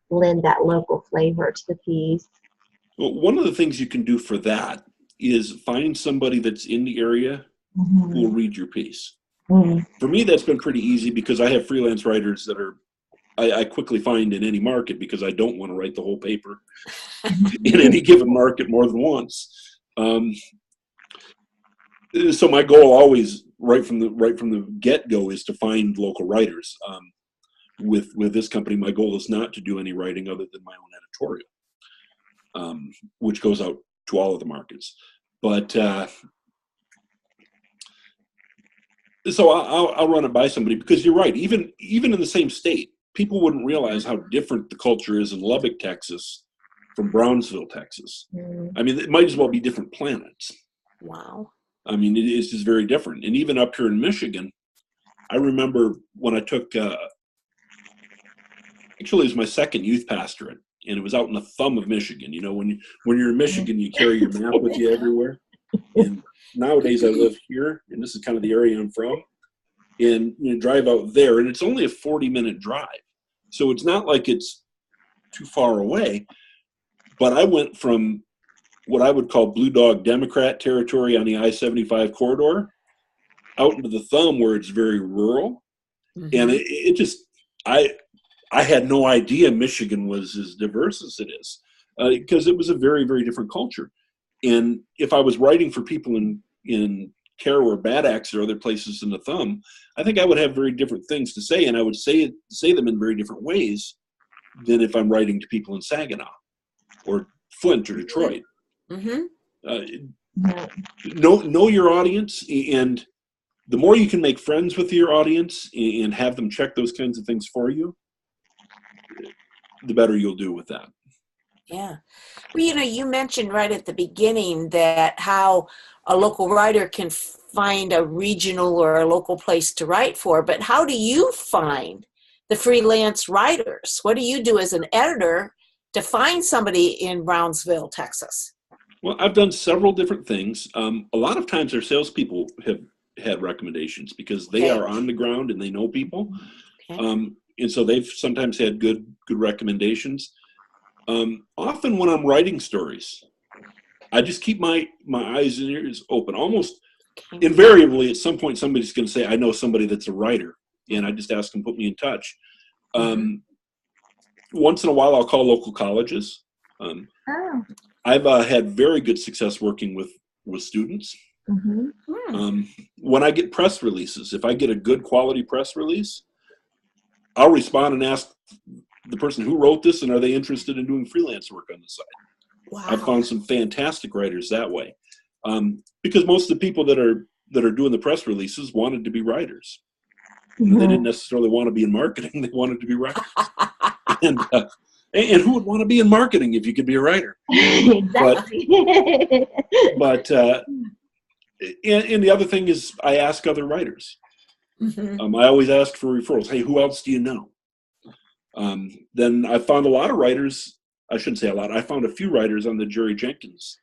lend that local flavor to the piece. Well, one of the things you can do for that is find somebody that's in the area who will read your piece. For me, that's been pretty easy because I have freelance writers that I quickly find in any market, because I don't want to write the whole paper in any given market more than once. So my goal always, right from the get-go, is to find local writers. With this company, my goal is not to do any writing other than my own editorial, which goes out to all of the markets. But so I'll run it by somebody, because you're right. Even in the same state, people wouldn't realize how different the culture is in Lubbock, Texas, from Brownsville, Texas. I mean, it might as well be different planets. Wow. I mean, it is just very different. And even up here in Michigan, I remember when I took, actually, it was my second youth pastorate, and it was out in the thumb of Michigan. When you're in Michigan, you carry your map with you everywhere. And nowadays I live here, and this is kind of the area I'm from, and drive out there, and it's only a 40-minute drive. So it's not like it's too far away. But I went from what I would call blue dog Democrat territory on the I-75 corridor out into the thumb where it's very rural. And it just, I had no idea Michigan was as diverse as it is, because it was a very, very different culture. And if I was writing for people in Carroll or Bad Axe or other places in the thumb, I think I would have very different things to say, and I would say them in very different ways than if I'm writing to people in Saginaw or Flint or Detroit. Know your audience, and the more you can make friends with your audience and have them check those kinds of things for you, the better you'll do with that. Yeah. Well, you mentioned right at the beginning that how a local writer can find a regional or a local place to write for, but how do you find the freelance writers? What do you do as an editor to find somebody in Brownsville, Texas? Well, I've done several different things. A lot of times our salespeople had recommendations because they Okay. are on the ground and they know people. Okay. And so they've sometimes had good recommendations. Often when I'm writing stories, I just keep my eyes and ears open. Almost Okay. invariably, at some point, somebody's going to say, I know somebody that's a writer. And I just ask them, put me in touch. Once in a while, I'll call local colleges. Oh. I've had very good success working with students. Mm-hmm. When I get press releases, if I get a good quality press release, I'll respond and ask the person who wrote this, and are they interested in doing freelance work on the side? Wow. I've found some fantastic writers that way, because most of the people that are doing the press releases wanted to be writers. You know, they didn't necessarily want to be in marketing; they wanted to be writers. And who would want to be in marketing if you could be a writer? Exactly. But and the other thing is, I ask other writers. I always ask for referrals. Hey, who else do you know? Then I found a lot of writers. I shouldn't say a lot. I found a few writers on the Jerry Jenkins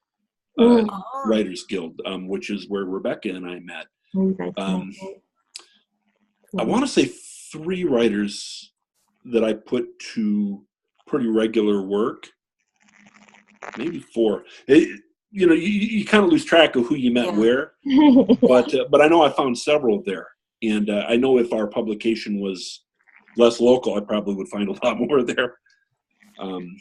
Writers Guild, which is where Rebecca and I met. I want to say 3 writers that I put to pretty regular work, maybe 4. You kind of lose track of who you met where, but I know I found several there, and I know if our publication was less local, I probably would find a lot more there. And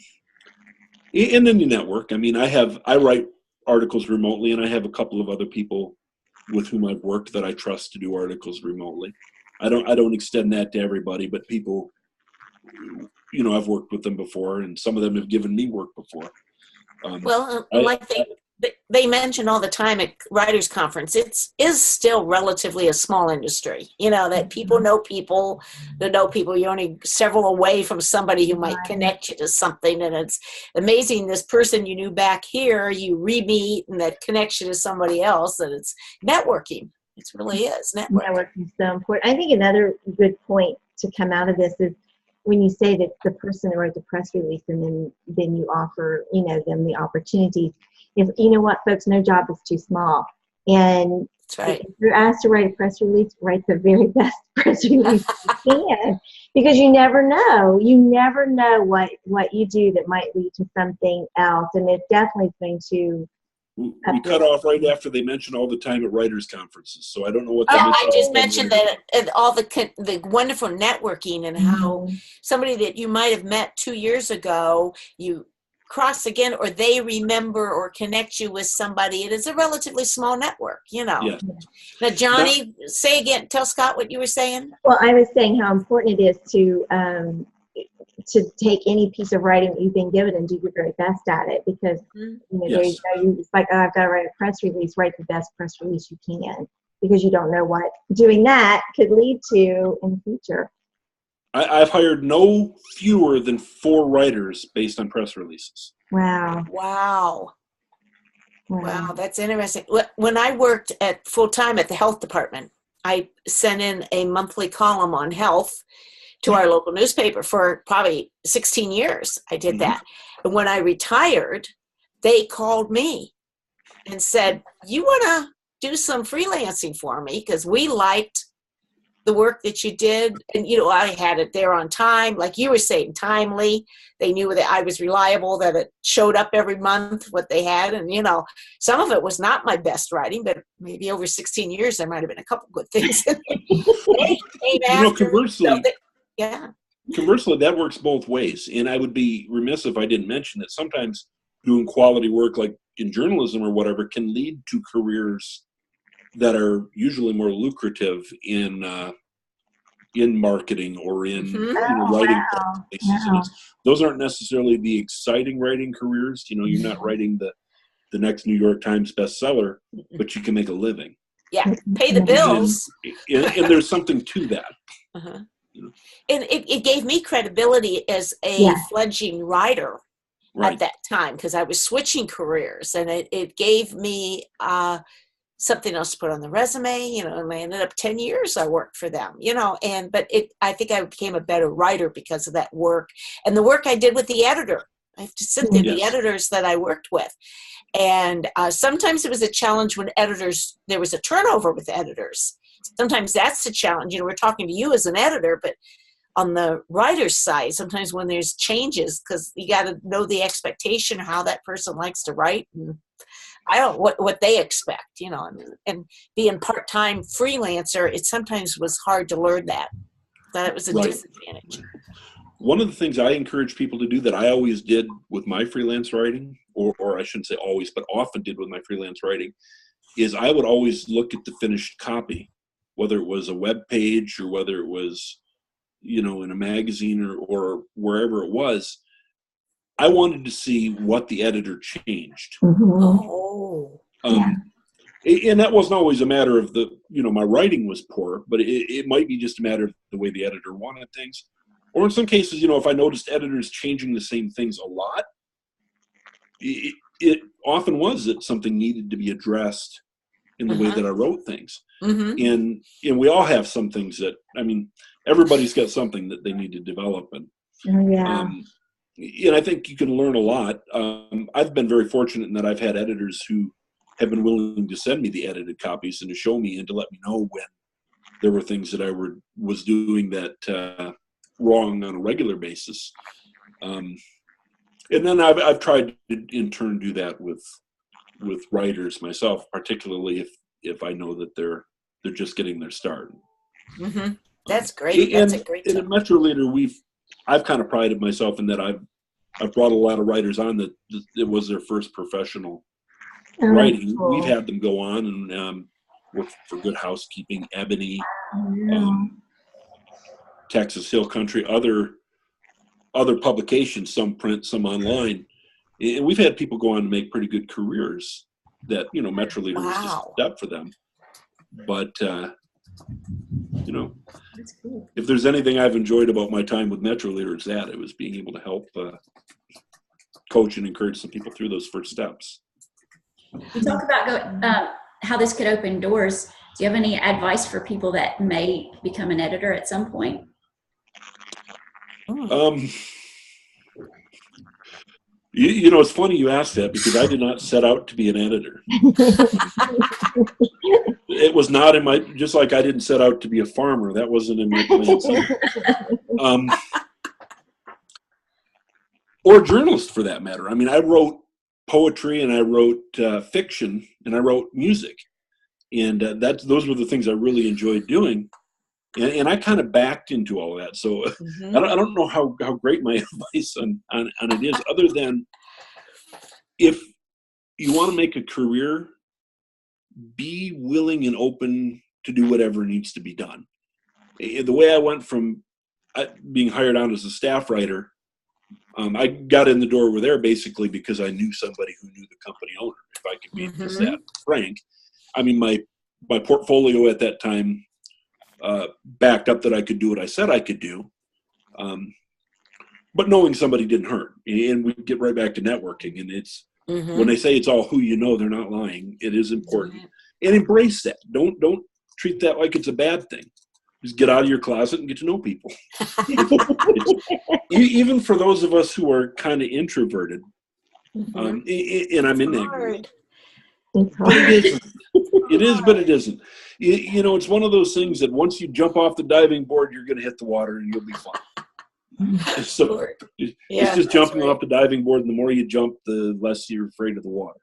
then you network. I mean, I write articles remotely, and I have a couple of other people with whom I've worked that I trust to do articles remotely. I don't extend that to everybody, but people, I've worked with them before, and some of them have given me work before. Like they mention all the time at Writers Conference, it is still relatively a small industry. That people know people that know people. You're only several away from somebody who might connect you to something, and it's amazing. This person you knew back here, you re-meet, and that connection to somebody else. And it's networking. It really is networking. Networking is so important. I think another good point to come out of this is when you say that the person that wrote the press release, and then you offer them the opportunities. If folks, no job is too small, and that's right. If you're asked to write a press release, write the very best press release you can, because you never know. You never know what you do that might lead to something else, and it definitely is going to. We cut off right after they mentioned all the time at writers' conferences, so I don't know what they I just mentioned that all the wonderful networking, and how somebody that you might have met 2 years ago, you cross again, or they remember or connect you with somebody. It is a relatively small network, Yeah. Now, Johnny, say again, tell Scott what you were saying. Well, I was saying how important it is to take any piece of writing that you've been given and do your very best at it, because Yes. it's like, I've got to write a press release. Write the best press release you can, because you don't know what doing that could lead to in the future. I've hired no fewer than 4 writers based on press releases. Wow, that's interesting. When I worked at full-time at the health department, I sent in a monthly column on health to our local newspaper for probably 16 years. I did that. And when I retired, they called me and said, you want to do some freelancing for me? Because we liked the work that you did. And, I had it there on time. Like you were saying, timely. They knew that I was reliable, that it showed up every month, what they had. And, some of it was not my best writing, but maybe over 16 years, there might have been a couple good things. Conversely, that works both ways. And I would be remiss if I didn't mention that sometimes doing quality work, like in journalism or whatever, can lead to careers that are usually more lucrative in marketing or in writing places. Those aren't necessarily the exciting writing careers. You're not writing the next New York Times bestseller, but you can make a living. Yeah, pay the bills. And there's something to that. And it gave me credibility as a fledgling writer at that time, because I was switching careers, and it gave me something else to put on the resume, and I ended up 10 years I worked for them, but I think I became a better writer because of that work, and the work I did with the editor I have to sit there, the Yes. editors that I worked with. And sometimes it was a challenge when there was a turnover with editors. Sometimes that's the challenge. We're talking to you as an editor, but on the writer's side, sometimes when there's changes, because you got to know the expectation, how that person likes to write, and what they expect, and being part-time freelancer, it sometimes was hard to learn that it was a Right. disadvantage. One of the things I encourage people to do that I always did with my freelance writing, or I shouldn't say always, but often did with my freelance writing, is I would always look at the finished copy, whether it was a web page or whether it was, in a magazine or wherever it was. I wanted to see what the editor changed. Oh. And that wasn't always a matter of my writing was poor, but it might be just a matter of the way the editor wanted things. Or in some cases, if I noticed editors changing the same things a lot, it often was that something needed to be addressed in the way that I wrote things. And we all have some things that, everybody's got something that they need to develop. And I think you can learn a lot. I've been very fortunate in that I've had editors who have been willing to send me the edited copies and to show me and to let me know when there were things that I was doing that wrong on a regular basis. And then I've tried to in turn do that with writers myself, particularly if I know that they're just getting their start. That's great. That's a great tip. In Metro Leader, I've kind of prided myself in that I've brought a lot of writers on that it was their first professional writing. Cool. We've had them go on and work for Good Housekeeping, Ebony, Texas Hill Country, other publications, some print, some online. And we've had people go on to make pretty good careers that, Metro Leader was just a step for them. But, That's cool. if there's anything I've enjoyed about my time with Metro Leader, it's that. It was being able to help coach and encourage some people through those first steps. You talk about how this could open doors. Do you have any advice for people that may become an editor at some point? It's funny you asked that because I did not set out to be an editor. It was not in my, just like I didn't set out to be a farmer. That wasn't in my plans. Or a journalist for that matter. I wrote poetry and I wrote fiction and I wrote music. And those were the things I really enjoyed doing. And I kind of backed into all of that. So I don't know how great my advice on it is, other than if you want to make a career, be willing and open to do whatever needs to be done. The way I went from being hired on as a staff writer, I got in the door with there basically because I knew somebody who knew the company owner, if I could be just that frank. My portfolio at that time backed up that I could do what I said I could do. But knowing somebody didn't hurt. And we get right back to networking. And it's when they say it's all who you know, they're not lying. It is important. And embrace that. Don't treat that like it's a bad thing. Just get out of your closet and get to know people. Even for those of us who are kind of introverted, and I'm in that group. But it isn't. It is, but it isn't. It's one of those things that once you jump off the diving board, you're going to hit the water and you'll be fine. So it's just jumping off the diving board, and the more you jump, the less you're afraid of the water.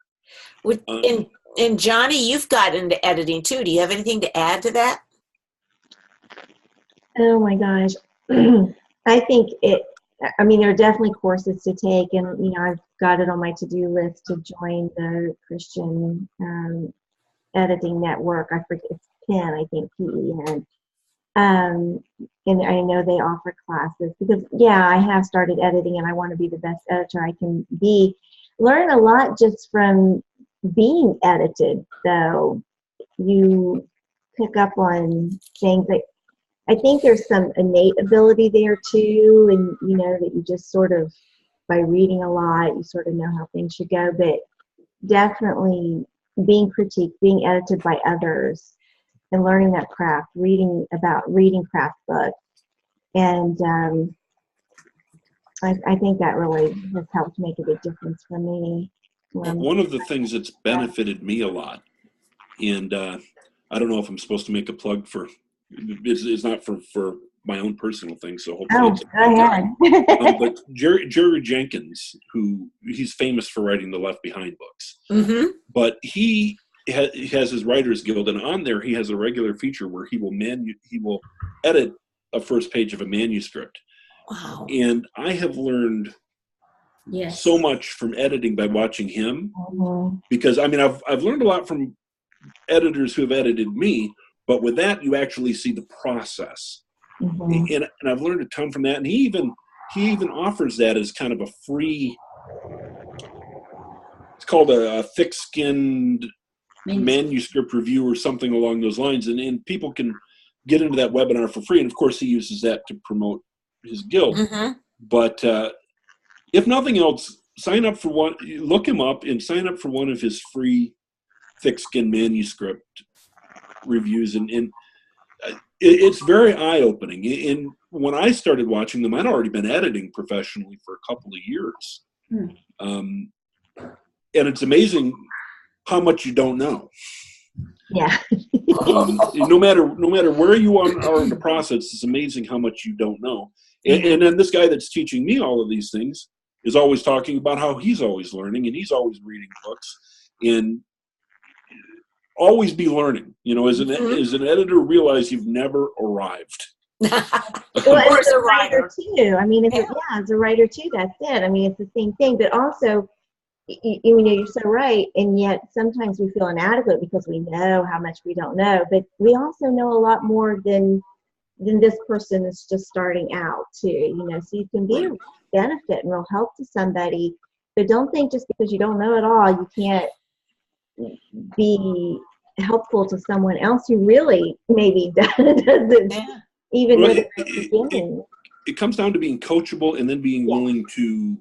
And Johnny, you've got into editing too. Do you have anything to add to that? Oh my gosh. I think there are definitely courses to take, and I've got it on my to-do list to join the Christian editing network. I forget, it's PEN, I think, PEN. And I know they offer classes because, I have started editing and I want to be the best editor I can be. Learn a lot just from being edited, though. You pick up on things that I think there's some innate ability there too, and that you just sort of, by reading a lot, you sort of know how things should go, but definitely being critiqued, being edited by others, and learning that craft, reading craft books. And I think that really has helped make a big difference for me. One of the things that's benefited me a lot, and I don't know if I'm supposed to make a plug for, it's not for my own personal thing, so hopefully it's go ahead. but Jerry Jenkins, who he's famous for writing the Left Behind books, but he has his Writers Guild, and on there he has a regular feature where he will edit a first page of a manuscript. Wow. And I have learned so much from editing by watching him, because I mean I've learned a lot from editors who have edited me, but with that you actually see the process, and I've learned a ton from that. And he even offers that as kind of a free, it's called a thick-skinned manuscript review or something along those lines, and people can get into that webinar for free. And of course he uses that to promote his guild. But if nothing else, sign up for one. Look him up and sign up for one of his free thick-skinned manuscript reviews, and it's very eye-opening. And when I started watching them, I'd already been editing professionally for a couple of years, and it's amazing how much you don't know. Yeah. No matter where you are in the process, it's amazing how much you don't know. And then this guy that's teaching me all of these things is always talking about how he's always learning and he's always reading books, and always be learning. You know, as an editor, realize you've never arrived. Well, as a writer too. I mean, as a writer too, that's it. I mean, it's the same thing, but also, you know, you're so right, and yet sometimes we feel inadequate because we know how much we don't know, but we also know a lot more than this person is just starting out too, you know, so you can be a benefit and real help to somebody, but don't think just because you don't know it all, you can't be helpful to someone else who really maybe doesn't even know the beginning. It comes down to being coachable and then being willing to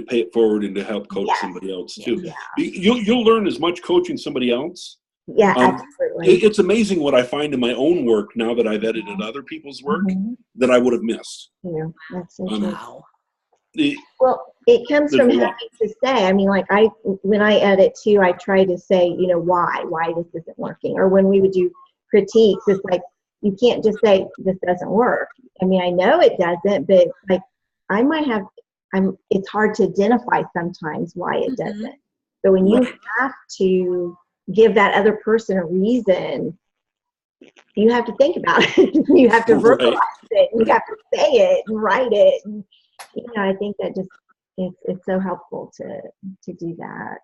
pay it forward and to help coach somebody else too. You'll learn as much coaching somebody else. Yeah, absolutely. It's amazing what I find in my own work now that I've edited other people's work that I would have missed. Yeah, that's so true. Well, it comes from having to say, I mean, like when I edit too, I try to say, you know, why this isn't working. Or when we would do critiques, it's like, you can't just say this doesn't work. I mean, I know it doesn't, but like it's hard to identify sometimes why it doesn't. So when you have to give that other person a reason, you have to think about it. You have to verbalize it. You have to say it and write it. And, you know, I think that just it's so helpful to do that.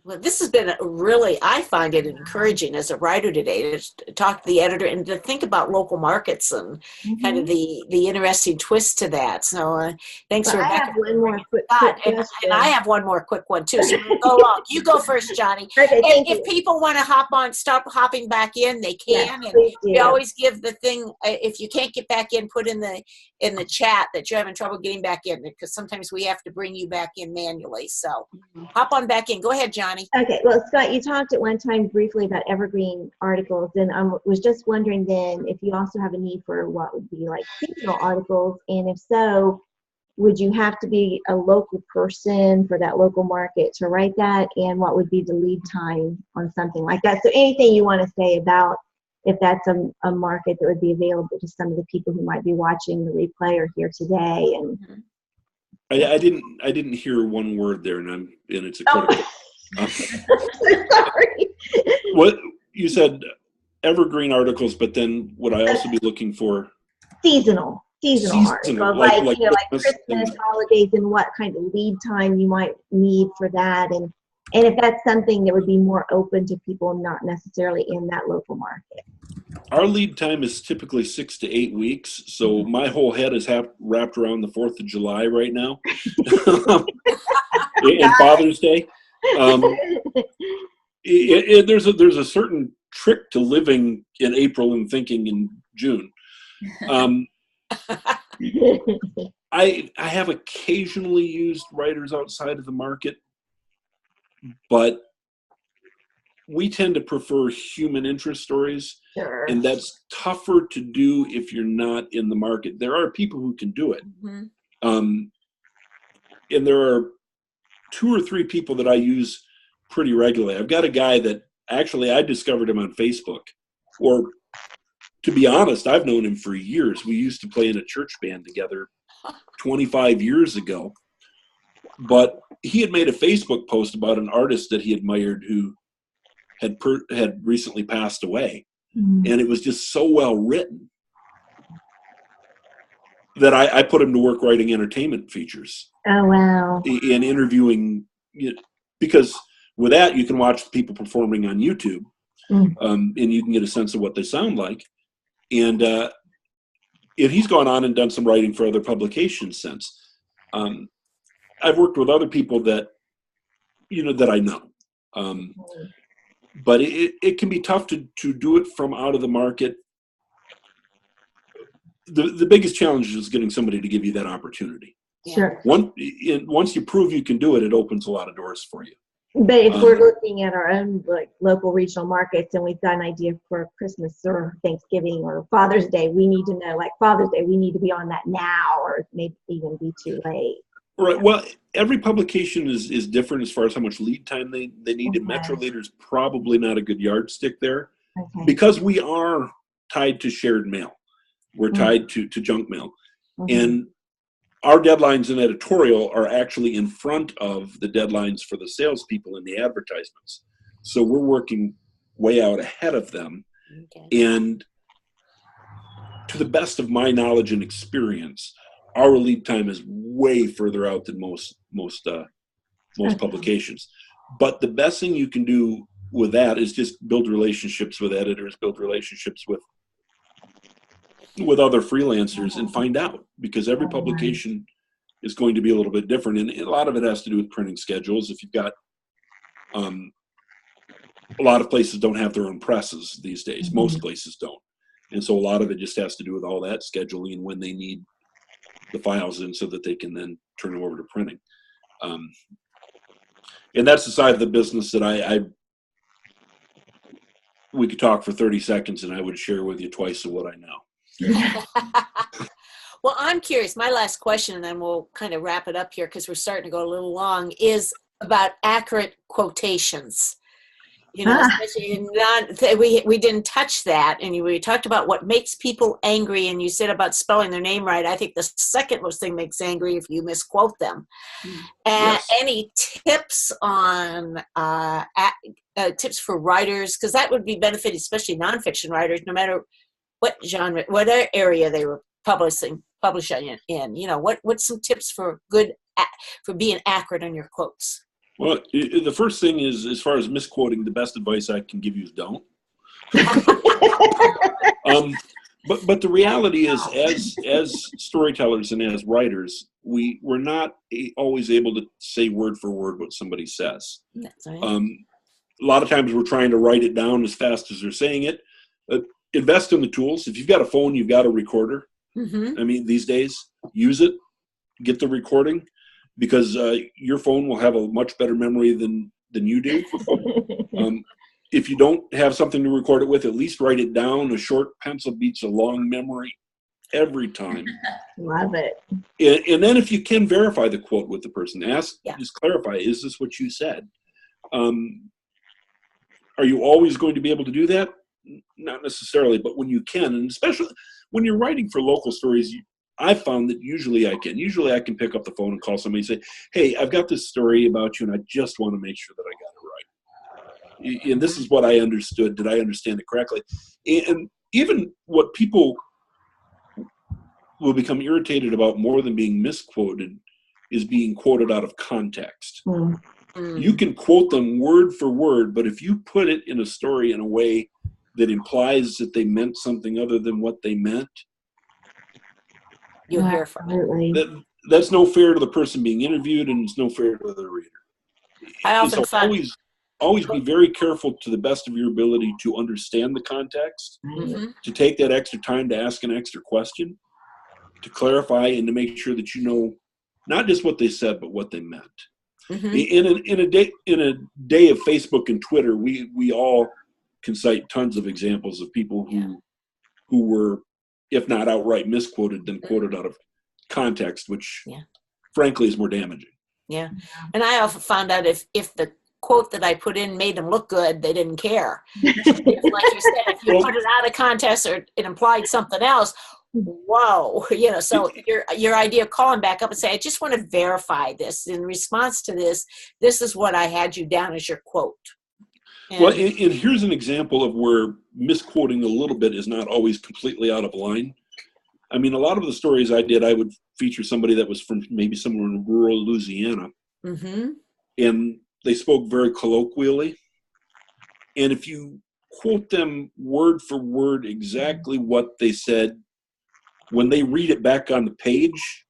Well, this has been really, I find it encouraging as a writer today to talk to the editor and to think about local markets and kind of the interesting twist to that. So thanks, Rebecca. I have one more quick and I have one more quick one too. So we'll go along. You go first, Johnny. Okay, and if people want to start hopping back in, they can. And we always give the thing, if you can't get back in, put in the chat that you're having trouble getting back in, because sometimes we have to bring you back in manually. So hop on back in. Go ahead, Johnny. Okay. Well, Scott, you talked at one time briefly about evergreen articles, and I was just wondering then if you also have a need for what would be like seasonal articles, and if so, would you have to be a local person for that local market to write that, and what would be the lead time on something like that? So anything you want to say about if that's a market that would be available to some of the people who might be watching the replay or here today. And I didn't hear one word there, and it's a critical. Sorry. What you said, evergreen articles, but then would I also be looking for seasonal articles, like Christmas, holidays, and what kind of lead time you might need for that, and if that's something that would be more open to people not necessarily in that local market. Our lead time is typically 6 to 8 weeks, so my whole head is wrapped around the 4th of July right now, and Father's Day. There's a certain trick to living in April and thinking in June. I have occasionally used writers outside of the market, but we tend to prefer human interest stories, and that's tougher to do if you're not in the market. There are people who can do it. and there are 2 or 3 people that I use pretty regularly. I've got a guy that actually I discovered him on Facebook, or to be honest, I've known him for years. We used to play in a church band together 25 years ago. But he had made a Facebook post about an artist that he admired who had recently passed away. And it was just so well written that I put him to work writing entertainment features. Oh, wow. And interviewing, because with that, you can watch people performing on YouTube, and you can get a sense of what they sound like. And he's gone on and done some writing for other publications since. I've worked with other people that, that I know. But it can be tough to do it from out of the market. The biggest challenge is getting somebody to give you that opportunity. Sure. Once you prove you can do it, it opens a lot of doors for you. But if we're looking at our own like local regional markets and we've got an idea for Christmas or Thanksgiving or Father's Day, we need to know, like Father's Day, we need to be on that now, or maybe even be too late. Right. Well, every publication is different as far as how much lead time they need. And Metro Leader's probably not a good yardstick there, because we are tied to shared mail. We're tied to junk mail. And our deadlines in editorial are actually in front of the deadlines for the salespeople in the advertisements. So we're working way out ahead of them. And to the best of my knowledge and experience, our lead time is way further out than most publications. But the best thing you can do with that is just build relationships with editors, build relationships with other freelancers, and find out, because every publication is going to be a little bit different, and a lot of it has to do with printing schedules. If you've got a lot of places don't have their own presses these days. Most places don't, and so a lot of it just has to do with all that scheduling and when they need the files in so that they can then turn them over to printing. And that's the side of the business that we could talk for 30 seconds and I would share with you twice of what I know. Well, I'm curious. My last question, and then we'll kind of wrap it up here because we're starting to go a little long, is about accurate quotations. Especially we didn't touch that, and we talked about what makes people angry, and you said about spelling their name right. I think the second most thing makes angry if you misquote them. And any tips on tips for writers, because that would be benefiting, especially nonfiction writers, no matter what genre, what area they were publishing in. What's some tips for being accurate on your quotes? Well, the first thing is, as far as misquoting, the best advice I can give you is don't. But the reality is, as storytellers and as writers, we're not always able to say word for word what somebody says. That's right. A lot of times we're trying to write it down as fast as they're saying it. Invest in the tools. If you've got a phone, you've got a recorder. I mean, these days, use it. Get the recording. Because your phone will have a much better memory than you do. If you don't have something to record it with, at least write it down. A short pencil beats a long memory every time. Love it. And then if you can, verify the quote with the person. Just clarify, is this what you said? Are you always going to be able to do that? Not necessarily, but when you can, and especially when you're writing for local stories, I found that usually I can pick up the phone and call somebody and say, hey, I've got this story about you and I just want to make sure that I got it right. And this is what I understood. Did I understand it correctly? And even what people will become irritated about more than being misquoted is being quoted out of context. You can quote them word for word, but if you put it in a story in a way that implies that they meant something other than what they meant, you'll hear from it. That's no fair to the person being interviewed, and it's no fair to the reader. I often find always be very careful to the best of your ability to understand the context, to take that extra time to ask an extra question, to clarify, and to make sure that you know not just what they said, but what they meant. In a day of Facebook and Twitter, we all can cite tons of examples of people who were, if not outright misquoted, then quoted out of context, which frankly is more damaging. Yeah. And I often found out if the quote that I put in made them look good, they didn't care. Like you said, if you put it out of context or it implied something else, whoa, so your idea of calling back up and say, I just want to verify this. In response to this is what I had you down as your quote. Well, and here's an example of where misquoting a little bit is not always completely out of line. I mean, a lot of the stories I did, I would feature somebody that was from maybe somewhere in rural Louisiana, and they spoke very colloquially. And if you quote them word for word exactly what they said, when they read it back on the page,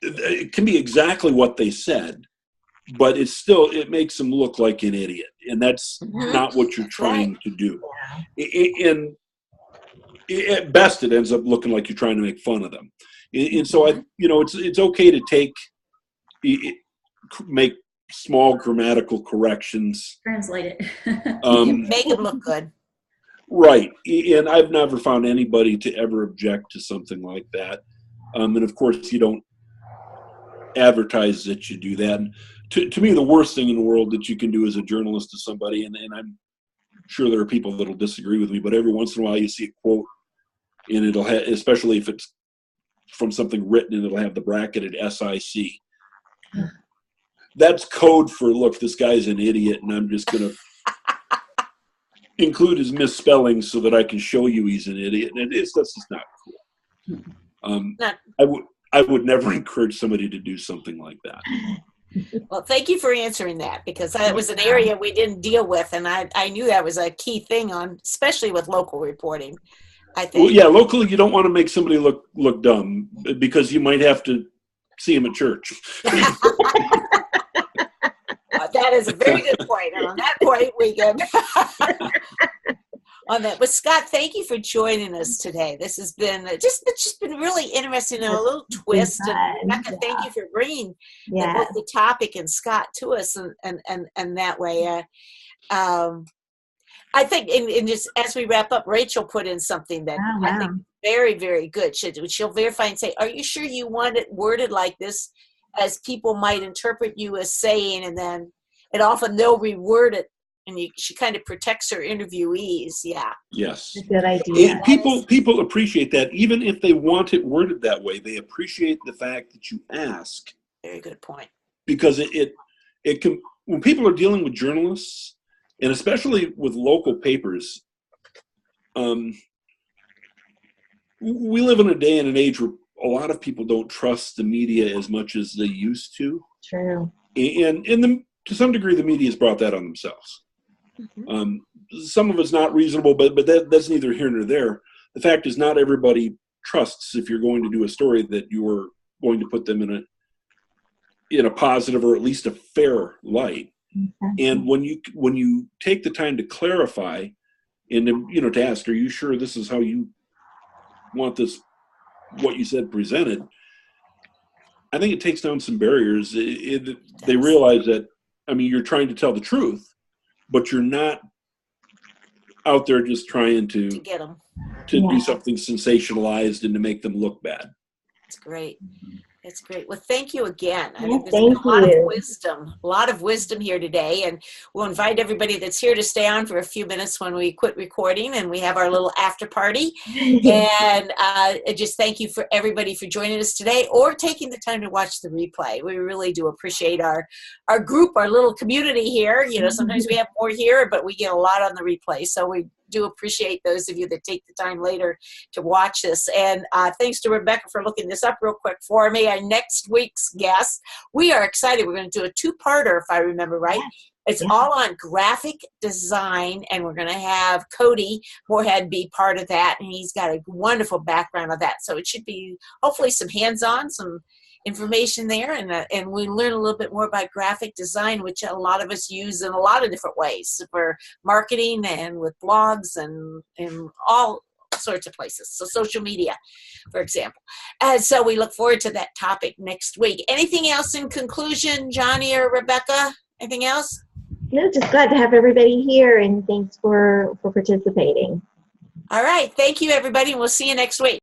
it can be exactly what they said, but it makes them look like an idiot. And that's not what you're trying to do. And at best, it ends up looking like you're trying to make fun of them. And so it's okay to make small grammatical corrections. Translate it. Make them look good. Right. And I've never found anybody to ever object to something like that. And of course, you don't advertise that you do that. And to me, the worst thing in the world that you can do as a journalist to somebody, and I'm sure there are people that'll disagree with me, but every once in a while you see a quote and it'll have, especially if it's from something written, and it'll have the bracketed SIC. That's code for, look, this guy's an idiot, and I'm just going to include his misspellings so that I can show you he's an idiot. And that's just not cool. I would never encourage somebody to do something like that. Well, thank you for answering that, because that was an area we didn't deal with, and I knew that was a key thing especially with local reporting. I think. Well, yeah, locally you don't want to make somebody look dumb, because you might have to see him at church. That is a very good point. And on that point, we can on that. But Scott, thank you for joining us today. This has been it's just been really interesting and a little twist. And Rebecca, thank you for bringing both the topic and Scott to us, and that way. I think, and just as we wrap up, Rachel put in something that I think is very, very good. She'll verify and say, "Are you sure you want it worded like this?" As people might interpret you as saying, and then often they'll reword it, and she kind of protects her interviewees. Yeah. Yes. That's a good idea. People appreciate that, even if they want it worded that way. They appreciate the fact that you ask. Very good point. Because it can, when people are dealing with journalists, and especially with local papers, we live in a day and an age where a lot of people don't trust the media as much as they used to. True. And to some degree, the media has brought that on themselves. Some of it's not reasonable, but that's neither here nor there. The fact is, not everybody trusts, if you're going to do a story, that you're going to put them in a positive or at least a fair light. And when you take the time to clarify and to ask, are you sure this is how you want this, what you said, presented? I think it takes down some barriers. They realize that, I mean, you're trying to tell the truth, but you're not out there just trying to get them to do something sensationalized and to make them look bad. It's great. It's great. Well, thank you again. I think there's thank been a you. lot of wisdom here today. And we'll invite everybody that's here to stay on for a few minutes when we quit recording and we have our little after party. And just thank you for everybody for joining us today or taking the time to watch the replay. We really do appreciate our group, our little community here. Sometimes we have more here, but we get a lot on the replay. So we do appreciate those of you that take the time later to watch this. And thanks to Rebecca for looking this up real quick for me. Our next week's guest, we are excited. We're going to do a two-parter, if I remember right. It's all on graphic design, and we're going to have Cody Moorhead be part of that, and he's got a wonderful background of that. So it should be hopefully some hands-on, some information there, and we learn a little bit more about graphic design, which a lot of us use in a lot of different ways for marketing and with blogs and in all sorts of places. So social media, for example. And so we look forward to that topic next week. Anything else in conclusion, Johnny or Rebecca? Anything else? No, just glad to have everybody here, and thanks for participating. All right. Thank you, everybody, and we'll see you next week.